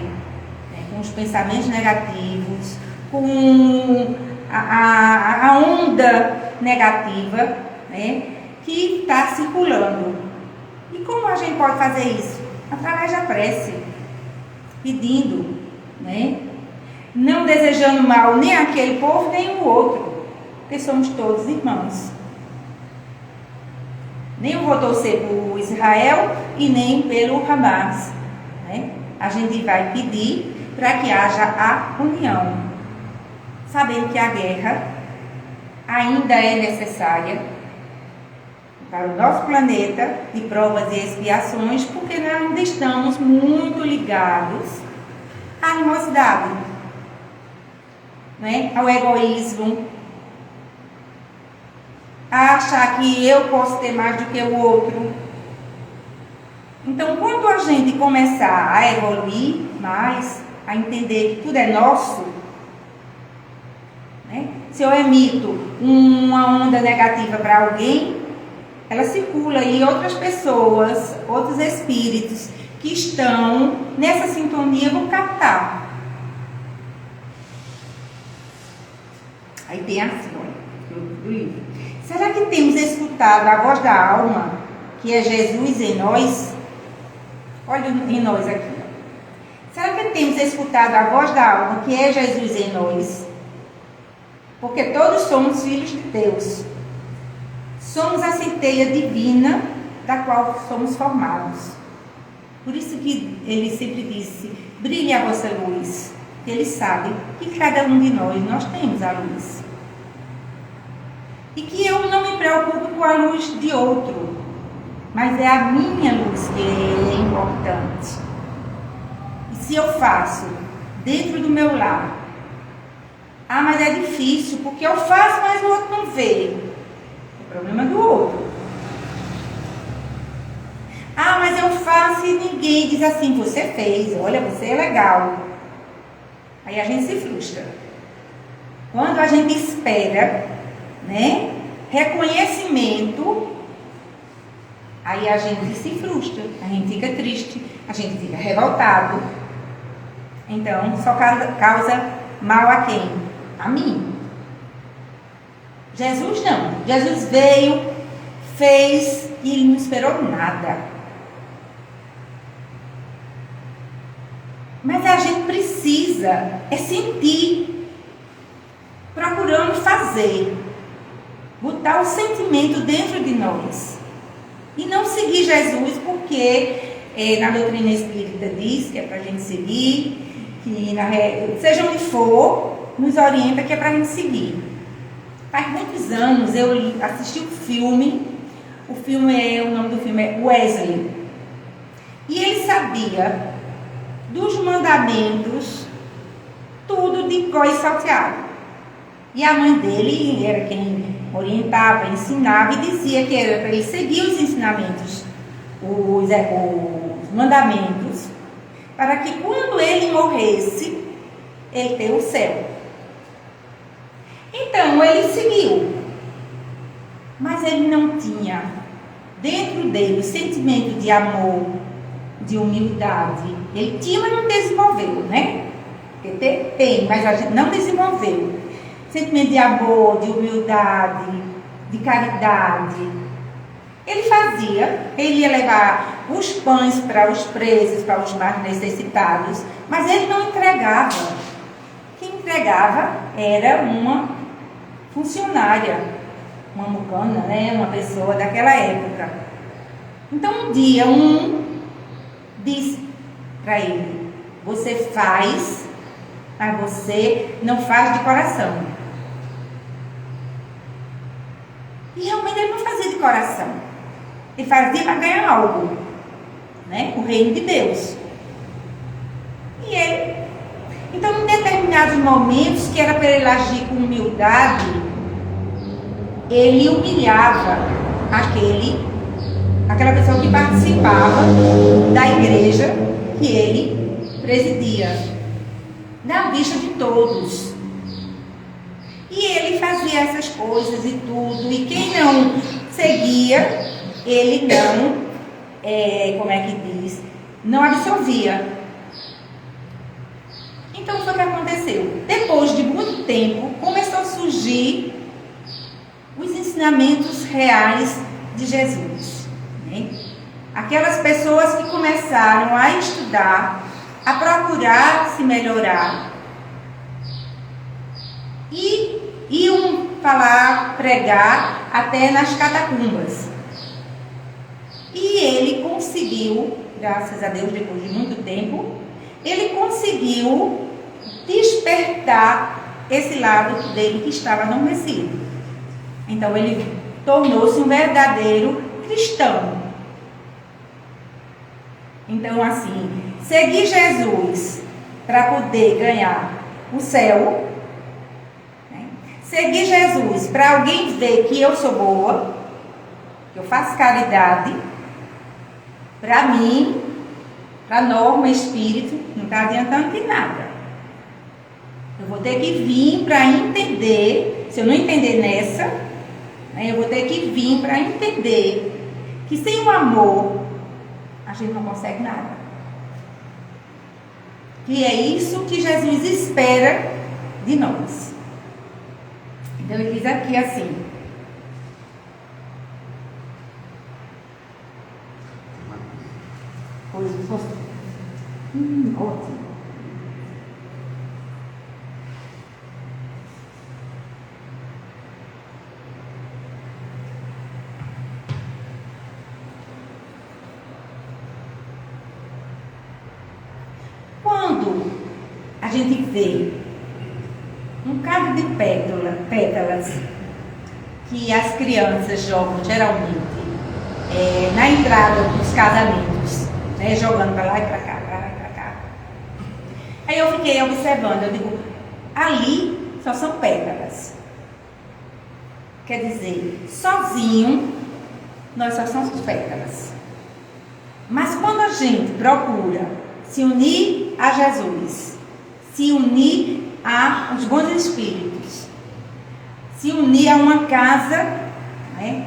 né? Com os pensamentos negativos, com a onda negativa, né? Que está circulando. E como a gente pode fazer isso? Através da prece, pedindo, né? Não desejando mal nem aquele povo, nem o outro, porque somos todos irmãos. Nem eu vou torcer por Israel e nem pelo Hamas, né? A gente vai pedir para que haja a união, sabendo que a guerra ainda é necessária, para o nosso planeta de provas e expiações, porque nós ainda estamos muito ligados à animosidade, né? Ao egoísmo, a achar que eu posso ter mais do que o outro. Então, quando a gente começar a evoluir mais, a entender que tudo é nosso, né? Se eu emito uma onda negativa para alguém, ela circula e outras pessoas, outros espíritos que estão nessa sintonia vão captar. Aí tem assim, olha, do livro. Será que temos escutado a voz da alma, que é Jesus em nós? Olha em nós aqui. Será que temos escutado a voz da alma, que é Jesus em nós? Porque todos somos filhos de Deus. Somos a centelha divina da qual somos formados. Por isso que ele sempre disse, brilhe a vossa luz. Ele sabe que cada um de nós temos a luz. E que eu não me preocupo com a luz de outro, mas é a minha luz que é importante. E se eu faço dentro do meu lar, mas é difícil, porque eu faço, mas o outro não vê. É problema do outro. Mas eu faço e ninguém diz assim, você fez, olha, você é legal. Aí a gente se frustra. Quando a gente espera, né, reconhecimento, aí a gente se frustra, a gente fica triste, a gente fica revoltado. Então, só causa mal a quem? A mim. Jesus não. Jesus veio, fez e ele não esperou nada. Mas a gente precisa sentir, procurando fazer, botar o sentimento dentro de nós. E não seguir Jesus, porque na doutrina espírita diz que é para a gente seguir, que seja onde for, nos orienta que é para a gente seguir. Faz muitos anos eu assisti um filme, o nome do filme é Wesley. E ele sabia dos mandamentos, tudo de cor e salteado. E a mãe dele era quem orientava, ensinava e dizia que era para ele seguir os ensinamentos, os mandamentos, para que quando ele morresse, ele tenha o céu. Então ele seguiu, mas ele não tinha dentro dele o sentimento de amor, de humildade. Ele tinha, mas não desenvolveu, né? Porque tem, mas a gente não desenvolveu. Sentimento de amor, de humildade, de caridade. Ele ia levar os pães para os presos, para os mais necessitados, mas ele não entregava. Quem entregava era uma funcionária, uma mucana, né? Uma pessoa daquela época. Então um dia disse para ele, você faz, mas você não faz de coração. E realmente ele não fazia de coração. Ele fazia para ganhar algo, né? O reino de Deus. E ele, então em determinados momentos que era para ele agir com humildade, ele humilhava aquela pessoa que participava da igreja que ele presidia, na vista de todos. E ele fazia essas coisas e tudo, e quem não seguia, ele não, não absolvia. Então foi o que aconteceu. Depois de muito tempo, começou a surgir os ensinamentos reais de Jesus, né? Aquelas pessoas que começaram a estudar, a procurar se melhorar e iam falar, pregar até nas catacumbas. E ele conseguiu, graças a Deus, depois de muito tempo, ele conseguiu despertar esse lado dele que estava adormecido. Então ele tornou-se um verdadeiro cristão. Então, assim, seguir Jesus para poder ganhar o céu, né? Seguir Jesus para alguém ver que eu sou boa, que eu faço caridade, para mim, para norma, espírito, não está adiantando de nada. Eu vou ter que vir para entender, se eu não entender nessa, né, eu vou ter que vir para entender que sem o amor a gente não consegue nada. Que é isso que Jesus espera de nós. Então ele diz aqui assim: ótimo. Quando a gente vê um cabo de pétalas que as crianças jogam geralmente na entrada dos casamentos, né, jogando para lá e para cá, para lá e para cá. Aí eu fiquei observando, eu digo, ali só são pétalas. Quer dizer, sozinho nós só somos pétalas. Mas quando a gente procura se unir a Jesus, se unir aos bons espíritos, se unir a uma casa, né,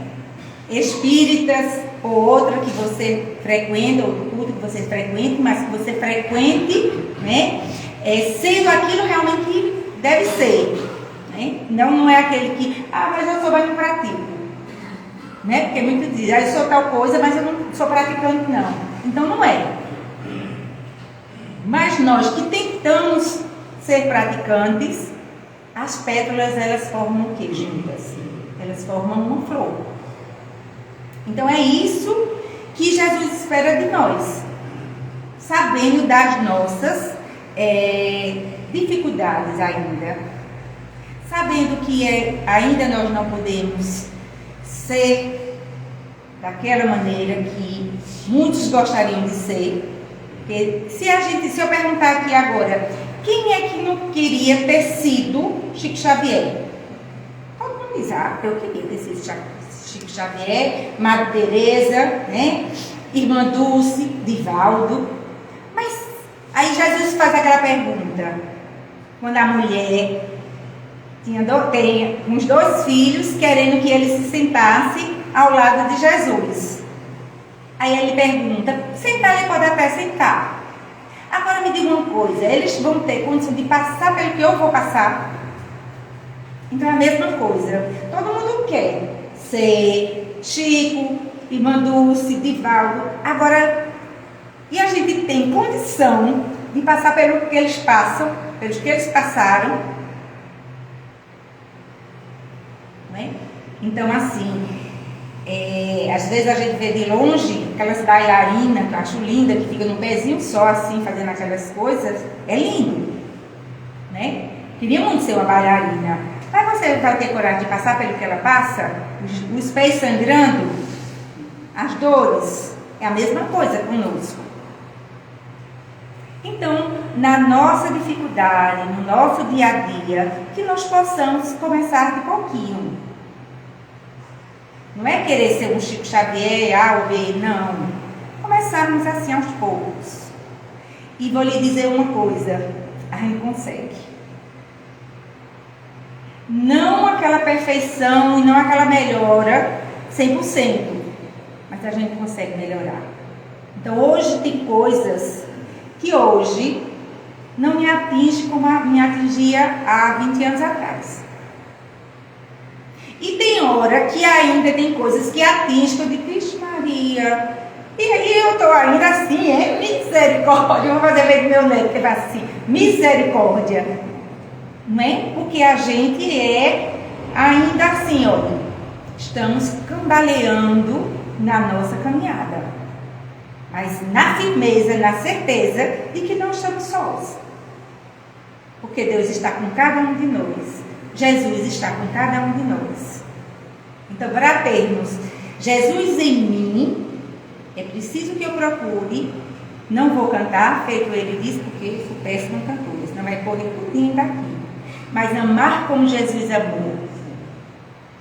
espíritas ou outra que você frequenta, ou do culto que você frequente, mas que você frequente, né, sendo aquilo realmente que deve ser, né? Não é aquele que, mas eu sou, mas não pratico, né? Porque muitos dizem, eu sou tal coisa, mas eu não sou praticante, não. Então não é. Mas nós que tentamos ser praticantes, as pétalas elas formam o que juntas? Elas formam uma flor. Então é isso que Jesus espera de nós, sabendo das nossas dificuldades ainda, sabendo que ainda nós não podemos ser daquela maneira que muitos gostariam de ser. Porque se eu perguntar aqui agora, quem é que não queria ter sido Chico Xavier? Todo mundo diz, eu queria ter sido Chico Xavier, Madre Teresa, né? Irmã Dulce, Divaldo. Mas aí Jesus faz aquela pergunta, quando a mulher tem uns 2 filhos querendo que ele se sentasse ao lado de Jesus. Aí ele pergunta, sentar ele pode até sentar. Agora me diga uma coisa, eles vão ter condição de passar pelo que eu vou passar? Então é a mesma coisa. Todo mundo quer ser Chico, Irmã Dulce, Divaldo. Agora, e a gente tem condição de passar pelo que eles passam, pelos que eles passaram? Não é? Então assim, às vezes a gente vê de longe aquelas bailarinas, que eu acho linda, que fica no pezinho só assim, fazendo aquelas coisas, é lindo, né? Queria muito ser uma bailarina, mas você vai ter coragem de passar pelo que ela passa? Os pés sangrando, as dores, é a mesma coisa conosco. Então, na nossa dificuldade, no nosso dia a dia, que nós possamos começar de pouquinho. Não é querer ser um Chico Xavier, A ou B, não. Começarmos assim aos poucos. E vou lhe dizer uma coisa, a gente consegue. Não aquela perfeição e não aquela melhora 100%, mas a gente consegue melhorar. Então hoje tem coisas que hoje não me atinge como me atingia há 20 anos atrás. E tem hora que ainda tem coisas que atingem, que eu digo, Cristo Maria, e aí eu estou ainda assim, misericórdia, eu vou fazer ver do meu neto, que vai assim, misericórdia, não é? Porque a gente ainda assim, olha, estamos cambaleando na nossa caminhada, mas na firmeza, na certeza de que não estamos sós, porque Deus está com cada um de nós, Jesus está com cada um de nós. Então, para termos Jesus em mim, é preciso que eu procure. Não vou cantar, feito ele disse, porque sou péssima cantora, senão vai correr tudinho daqui. Mas amar como Jesus amou,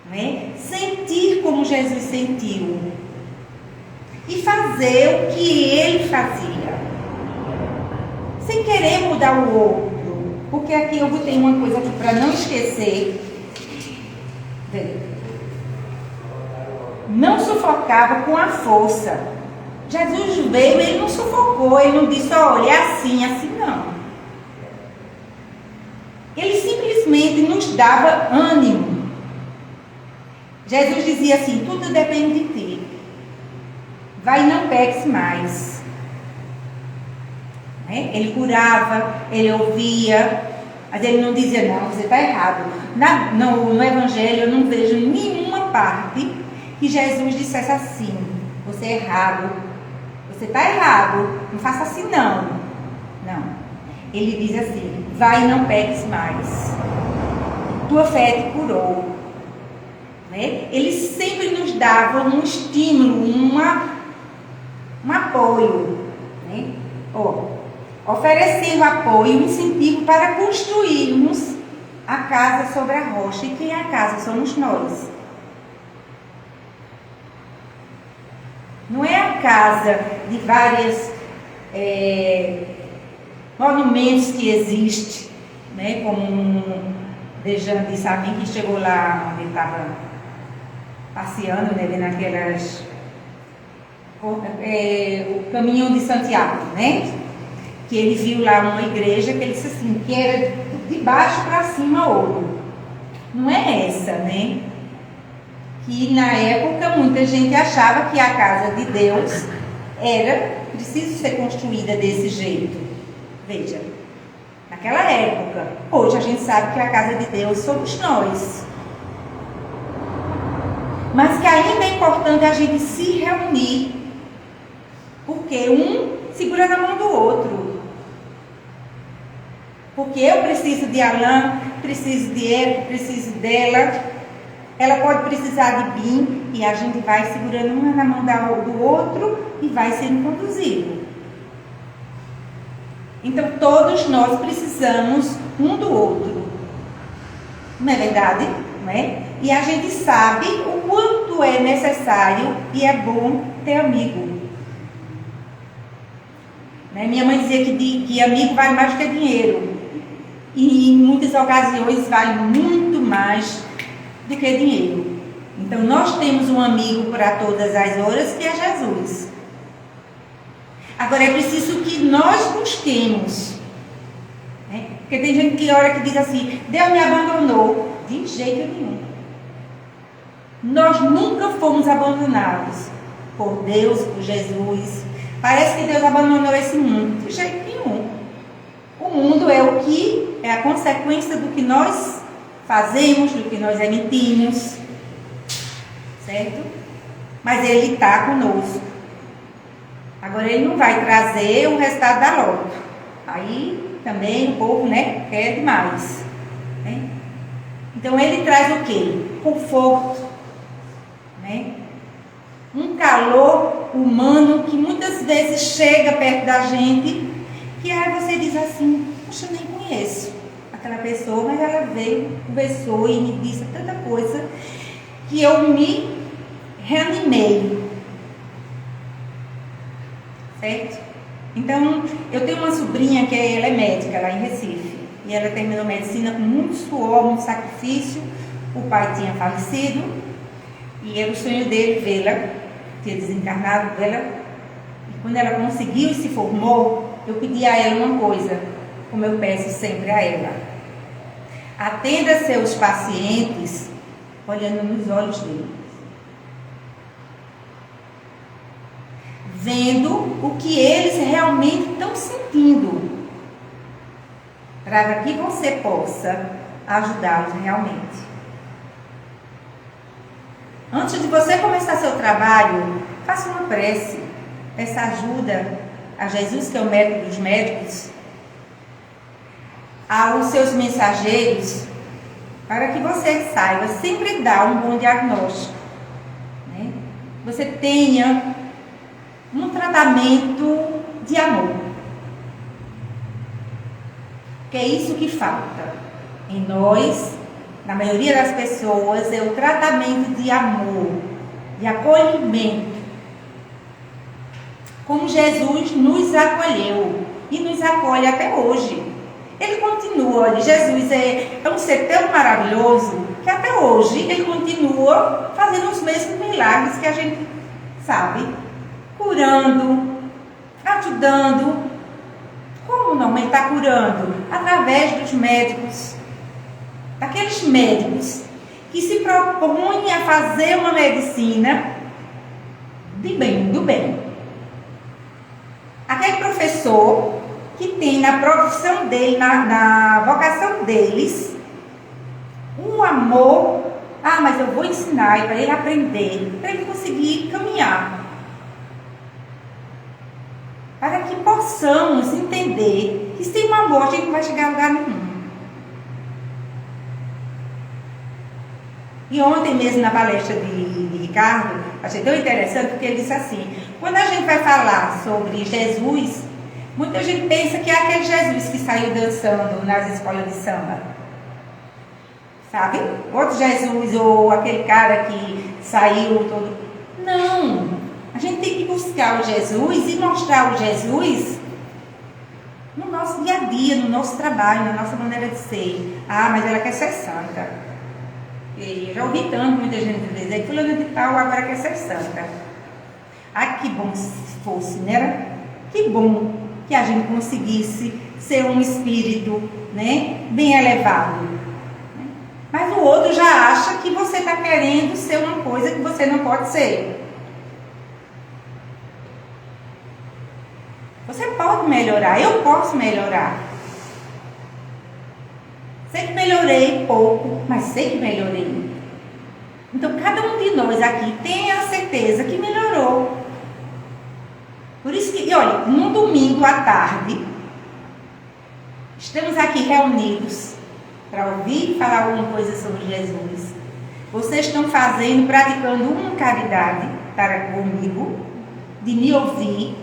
né? Sentir como Jesus sentiu e fazer o que ele fazia, sem querer mudar o outro. Porque aqui eu botei uma coisa aqui para não esquecer. Não sufocava com a força. Jesus veio, ele não sufocou, ele não disse, olha, é assim, assim não. Ele simplesmente nos dava ânimo. Jesus dizia assim, tudo depende de ti. Vai e não peques mais. Né? Ele curava, ele ouvia, mas ele não dizia, não, você está errado. No Evangelho eu não vejo nenhuma parte que Jesus dissesse assim, você é errado, você está errado, não faça assim não. Não. Ele diz assim, vai e não peques mais. Tua fé te curou. Né? Ele sempre nos dava um estímulo, um apoio. Né? Oferecendo apoio, um incentivo para construirmos a casa sobre a rocha. E quem é a casa? Somos nós. Não é a casa de vários monumentos que existem, né? Como Dejan disse a mim, que chegou lá onde ele estava passeando, né? Naquelas o caminho de Santiago, né? Que ele viu lá uma igreja que ele disse assim, que era de baixo para cima ouro. Não é essa, né? Que na época muita gente achava que a casa de Deus era preciso ser construída desse jeito. Veja, naquela época. Hoje a gente sabe que a casa de Deus somos nós. Mas que ainda é importante a gente se reunir, porque um segura na mão do outro. Porque eu preciso de Alain, preciso de ele, preciso dela. Ela pode precisar de mim e a gente vai segurando uma na mão do outro e vai sendo conduzido. Então todos nós precisamos um do outro. Não é verdade? Não é? E a gente sabe o quanto é necessário e é bom ter amigo. Né? Minha mãe dizia que amigo vale mais do que dinheiro. E em muitas ocasiões vale muito mais do que dinheiro. Então nós temos um amigo para todas as horas, que é Jesus. Agora é preciso que nós busquemos, né? Porque tem gente que ora que diz assim, Deus me abandonou. De jeito nenhum. Nós nunca fomos abandonados por Deus, por Jesus. Parece que Deus abandonou esse mundo. De jeito nenhum. O mundo é o que é a consequência do que nós fazemos, do que nós emitimos, certo? Mas Ele está conosco. Agora Ele não vai trazer o resultado da loto. Aí também o povo, né, quer demais, né? Então Ele traz o quê? Conforto, né? Um calor humano que muitas vezes chega perto da gente, que aí você diz assim, poxa, eu nem conheço aquela pessoa, mas ela veio, conversou e me disse tanta coisa que eu me reanimei. Certo? Então, eu tenho uma sobrinha que ela é médica lá em Recife. E ela terminou medicina com muito suor, muito sacrifício. O pai tinha falecido. E era o sonho dele vê-la, ter desencarnado dela. E quando ela conseguiu e se formou, eu pedi a ela uma coisa, como eu peço sempre a ela. Atenda seus pacientes olhando nos olhos deles. Vendo o que eles realmente estão sentindo, para que você possa ajudá-los realmente. Antes de você começar seu trabalho, faça uma prece, peça ajuda a Jesus, que é o médico dos médicos, aos seus mensageiros, para que você saiba sempre dar um bom diagnóstico. você tenha um tratamento de amor. Que é isso que falta em nós, na maioria das pessoas, é o tratamento de amor, de acolhimento. Como Jesus nos acolheu e nos acolhe até hoje. Ele continua, olha, Jesus é um ser tão maravilhoso que até hoje ele continua fazendo os mesmos milagres que a gente sabe, curando, ajudando. Como não? Ele está curando através dos médicos, daqueles médicos que se propõem a fazer uma medicina do bem. Aquele professor que tem na profissão dele, na vocação deles, um amor. Ah, mas eu vou ensinar para ele aprender, para ele conseguir caminhar. Para que possamos entender que sem o amor a gente não vai chegar a lugar nenhum. E ontem mesmo na palestra de Ricardo, achei tão interessante porque ele disse assim, quando a gente vai falar sobre Jesus, muita gente pensa que é aquele Jesus que saiu dançando nas escolas de samba. Sabe? Outro Jesus, ou aquele cara que saiu todo... Não! A gente tem que buscar o Jesus e mostrar o Jesus no nosso dia a dia, no nosso trabalho, na nossa maneira de ser. Ah, mas ela quer ser santa. E eu já ouvi tanto, muita gente dizer que fulano de tal agora quer ser santa. Ah, que bom se fosse, né? Que bom que a gente conseguisse ser um espírito, né, bem elevado. Mas o outro já acha que você está querendo ser uma coisa que você não pode ser. Você pode melhorar, eu posso melhorar. Sei que melhorei pouco, mas sei que melhorei. Então, cada um de nós aqui tem a certeza que melhorou. Por isso que, olha, num domingo à tarde, estamos aqui reunidos para ouvir e falar alguma coisa sobre Jesus. Vocês estão praticando uma caridade para comigo, de me ouvir.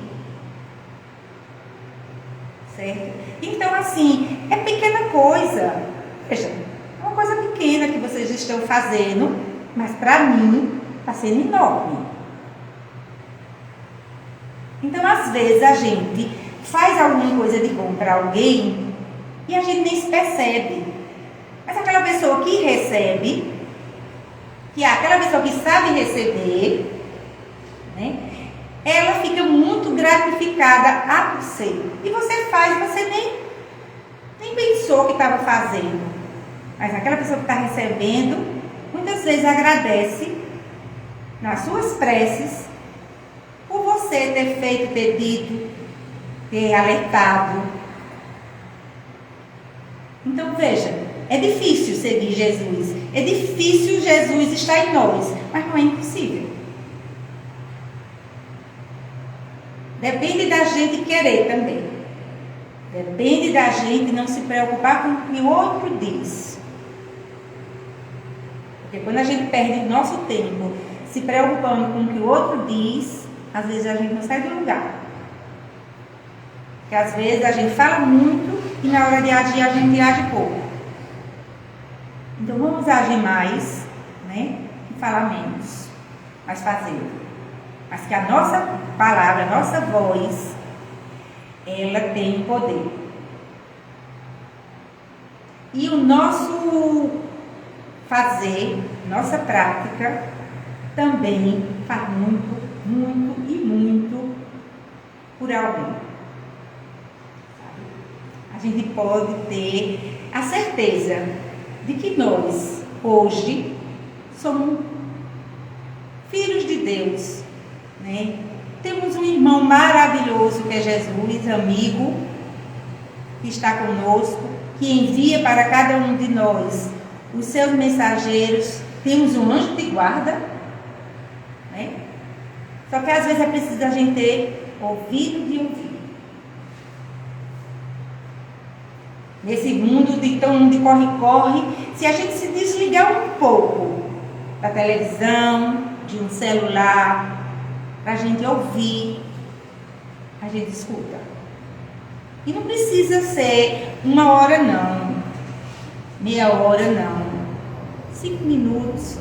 Certo? Então, assim, é pequena coisa. Veja, é uma coisa pequena que vocês estão fazendo, mas para mim está sendo enorme. Então, às vezes, a gente faz alguma coisa de bom para alguém e a gente nem se percebe. Mas aquela pessoa que recebe, que é aquela pessoa que sabe receber, né, ela fica muito gratificada a você. E você faz, você nem pensou que estava fazendo. Mas aquela pessoa que está recebendo, muitas vezes agradece nas suas preces por você ter feito, ter dito, ter alertado. Então veja, é difícil seguir Jesus. É difícil Jesus estar em nós, mas não é impossível. Depende da gente querer também. Depende da gente não se preocupar com o que o outro diz. Porque quando a gente perde o nosso tempo se preocupando com o que o outro diz, às vezes a gente não sai do lugar. Porque às vezes a gente fala muito e na hora de agir a gente age pouco. Então vamos agir mais, né? E falar menos, mas fazer. Mas que a nossa palavra, a nossa voz, ela tem poder. E o nosso fazer, nossa prática, também faz muito, muito e muito por alguém. A gente pode ter a certeza de que nós, hoje, somos filhos de Deus, né? Temos um irmão maravilhoso que é Jesus, amigo, que está conosco, que envia para cada um de nós os seus mensageiros. Temos um anjo de guarda, né? Só que às vezes é preciso a gente ter ouvido de ouvir. Nesse mundo de corre-corre, se a gente se desligar um pouco da televisão, de um celular, para a gente ouvir, a gente escuta. E não precisa ser 1 hora não, meia hora não, 5 minutos.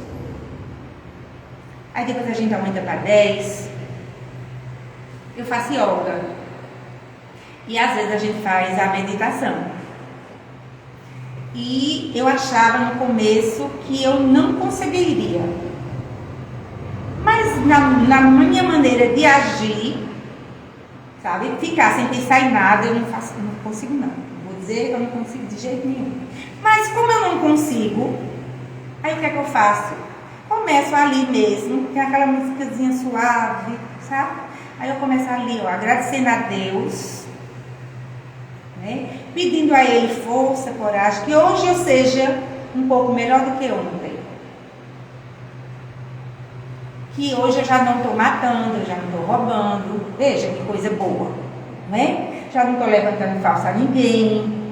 Aí depois a gente aumenta para 10. Eu faço yoga. E às vezes a gente faz a meditação. E eu achava no começo que eu não conseguiria. Mas na minha maneira de agir, sabe, ficar sem pensar em nada, eu não consigo não. Vou dizer que eu não consigo de jeito nenhum. Mas como eu não consigo, aí o que é que eu faço? Começo ali mesmo, tem aquela musicazinha suave, sabe? Aí eu começo ali, ó, agradecendo a Deus, né? Pedindo a Ele força, coragem, que hoje eu seja um pouco melhor do que ontem. Que hoje eu já não estou matando, eu já não estou roubando, veja que coisa boa, né? Já não estou levantando falso a ninguém,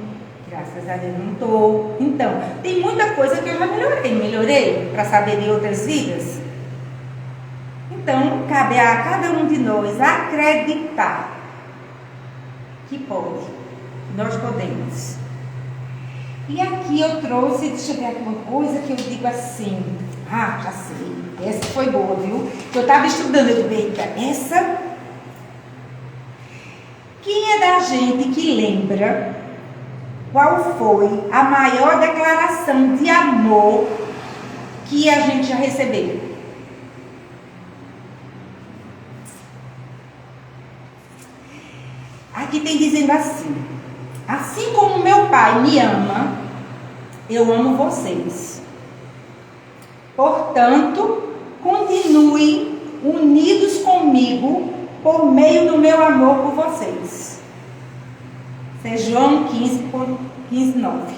graças a Deus não estou. Então, tem muita coisa que eu já melhorei para saber de outras vidas. Então, cabe a cada um de nós acreditar que pode, que nós podemos. E aqui eu trouxe, deixa eu ver aqui uma coisa que eu digo assim, já sei, essa foi boa, viu? Eu estava estudando, eu digo, eita, essa. Quem é da gente que lembra qual foi a maior declaração de amor que a gente já recebeu? Aqui tem dizendo assim como meu pai me ama, eu amo vocês. Portanto, continuem unidos comigo por meio do meu amor por vocês. Isso é João 15, 9.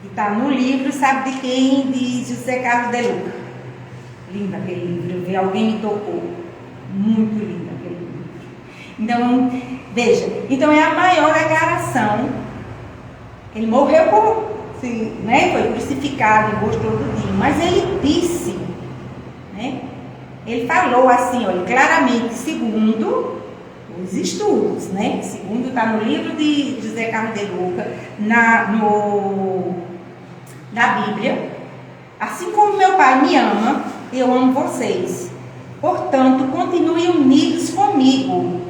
E está no livro, sabe de quem? De José Carlos de Luca. Lindo aquele livro, alguém me tocou. Muito lindo aquele livro. Então, veja, então é a maior declaração. Ele morreu né, foi crucificado em rosto todo dia, mas ele disse, né, ele falou assim, olha, claramente, segundo os estudos, né, segundo está no livro de José Carlos de Luca, na Bíblia, assim como meu pai me ama, eu amo vocês, portanto, continuem unidos comigo,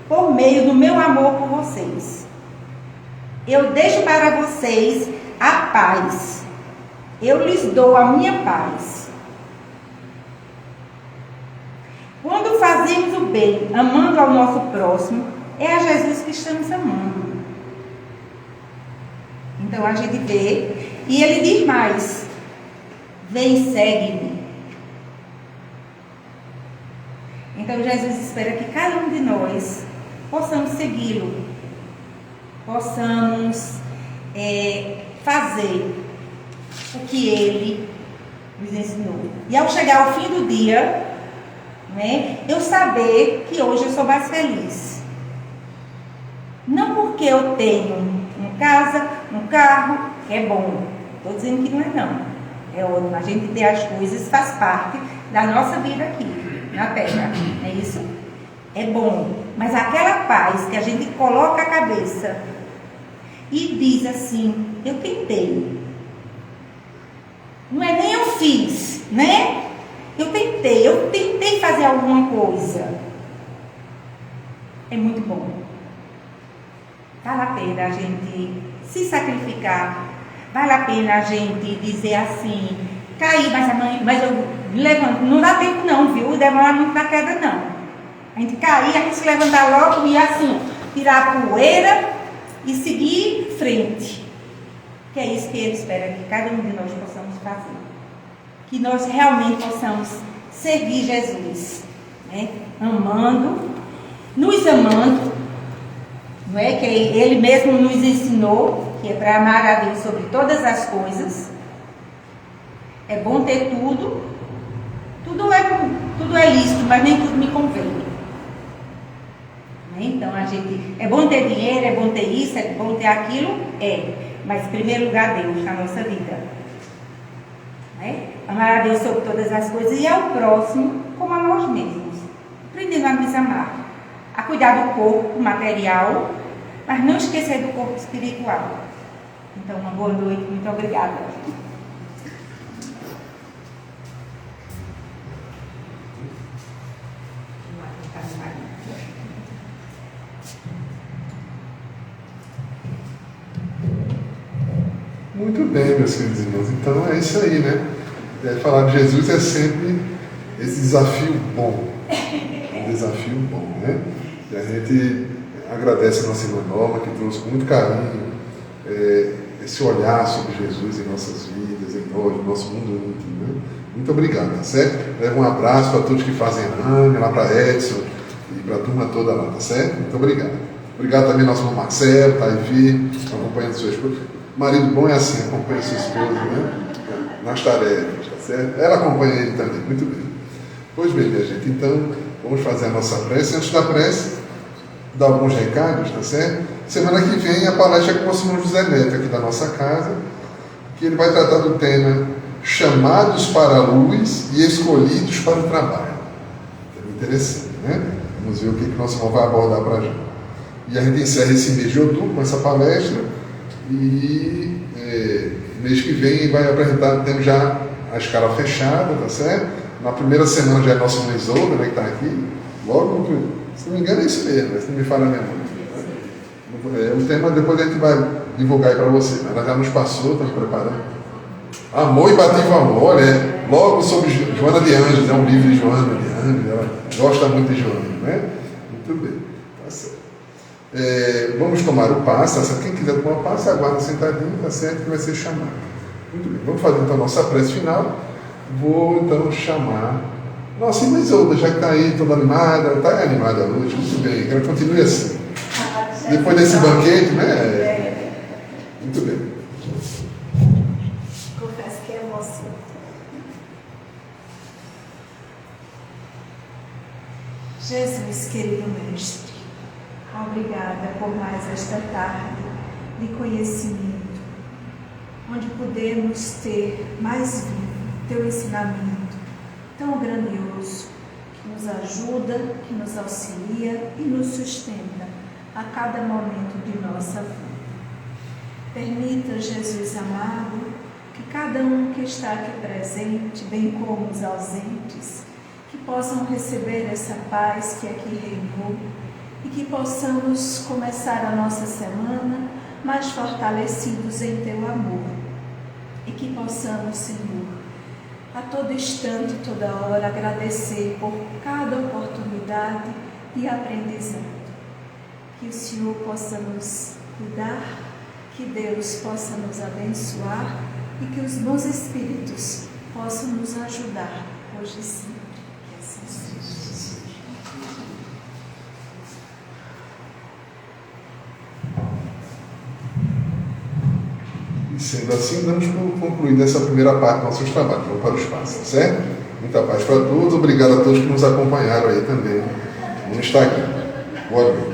por meio do meu amor por vocês. Eu deixo para vocês a paz. Eu lhes dou a minha paz. Quando fazemos o bem, amando ao nosso próximo, é a Jesus que estamos amando. Então a gente vê, e ele diz mais: vem e segue-me. Então Jesus espera que cada um de nós possamos segui-lo, possamos fazer o que ele nos ensinou. E ao chegar ao fim do dia, né, eu saber que hoje eu sou mais feliz. Não porque eu tenho uma casa, um carro, que é bom. Estou dizendo que não é não. É ótimo. A gente ter as coisas faz parte da nossa vida aqui, na Terra. É isso? É bom. Mas aquela paz que a gente coloca a cabeça e diz assim, eu tentei. Não é nem eu fiz, né? Eu tentei fazer alguma coisa. É muito bom. Vale a pena a gente se sacrificar. Vale a pena a gente dizer assim, cair, mas eu levanto. Não dá tempo não, viu? Demora muito na queda não. A gente cair, a gente se levantar logo e assim, tirar a poeira e seguir em frente. Que é isso que ele espera que cada um de nós possamos fazer. Que nós realmente possamos servir Jesus, né? Amando, nos amando, não é? Que ele mesmo nos ensinou que é para amar a Deus sobre todas as coisas. É bom ter tudo. Tudo é lícito, mas nem tudo me convém. Então a gente, é bom ter dinheiro, é bom ter isso, é bom ter aquilo, mas em primeiro lugar Deus na nossa vida. né? Amar a Deus sobre todas as coisas e ao próximo como a nós mesmos. Aprendendo a nos amar, a cuidar do corpo material, mas não esquecer do corpo espiritual. Então, uma boa noite, muito obrigada. Muito bem, meus queridos irmãos. Então é isso aí, né? Falar de Jesus é sempre esse desafio bom. Um desafio bom, né? E a gente agradece a nossa irmã Norma, que trouxe com muito carinho esse olhar sobre Jesus em nossas vidas, em nós, no nosso mundo íntimo, né? Muito obrigado, tá certo? Leva um abraço para todos que fazem a ANA, lá para Edson e para a turma toda lá, tá certo? Muito obrigado. Obrigado também ao nosso irmão Marcelo, tá aí, acompanhando sua esposa. Marido bom é assim, acompanha sua esposa, né? Nas tarefas, tá certo? Ela acompanha ele também, muito bem. Pois bem, minha gente, então vamos fazer a nossa prece. Antes da prece, dar alguns recados, tá certo? Semana que vem a palestra é com o senhor José Neto, aqui da nossa casa, que ele vai tratar do tema chamados para a luz e escolhidos para o trabalho. É interessante, né? Vamos ver o que o nosso irmão vai abordar para a gente. E a gente encerra esse mês de outubro com essa palestra. E mês que vem vai apresentar, temos já a escala fechada, tá certo? Na primeira semana já é nosso irmão Isolda, né, que está aqui. Logo, se não me engano é isso mesmo, se não me falha a memória. O tema depois a gente vai divulgar aí para você, mas ela já nos passou, estamos preparando. Amor e Bativo Amor, logo sobre Joana de Anjos, é um livro de Joana de Anjos, ela gosta muito de Joana, né? Muito bem, tá certo. Vamos tomar o passe, tá certo? Quem quiser tomar o passe, aguarda sentadinho, tá certo? Que vai ser chamado. Muito bem, vamos fazer então a nossa prece final. Vou então chamar nossa irmã Isolda, já que está aí toda animada, está animada hoje, muito bem, que ela continue assim. Depois desse banquete, né? Muito bem. Confesso que é emoção. Jesus, querido Mestre, obrigada por mais esta tarde de conhecimento, onde podemos ter mais vivo teu ensinamento tão grandioso, que nos ajuda, que nos auxilia e nos sustenta a cada momento de nossa vida. Permita, Jesus amado, que cada um que está aqui presente, bem como os ausentes, que possam receber essa paz que aqui reinou e que possamos começar a nossa semana mais fortalecidos em teu amor e que possamos, Senhor, a todo instante, toda hora, agradecer por cada oportunidade de aprendizado. Que o Senhor possa nos cuidar, que Deus possa nos abençoar e que os bons espíritos possam nos ajudar hoje e sempre. Que assim seja. E sendo assim, damos por concluída essa primeira parte dos nossos trabalhos. Vamos para o espaço, tá certo? Muita paz para todos. Obrigado a todos que nos acompanharam aí também no Instagram. Boa noite.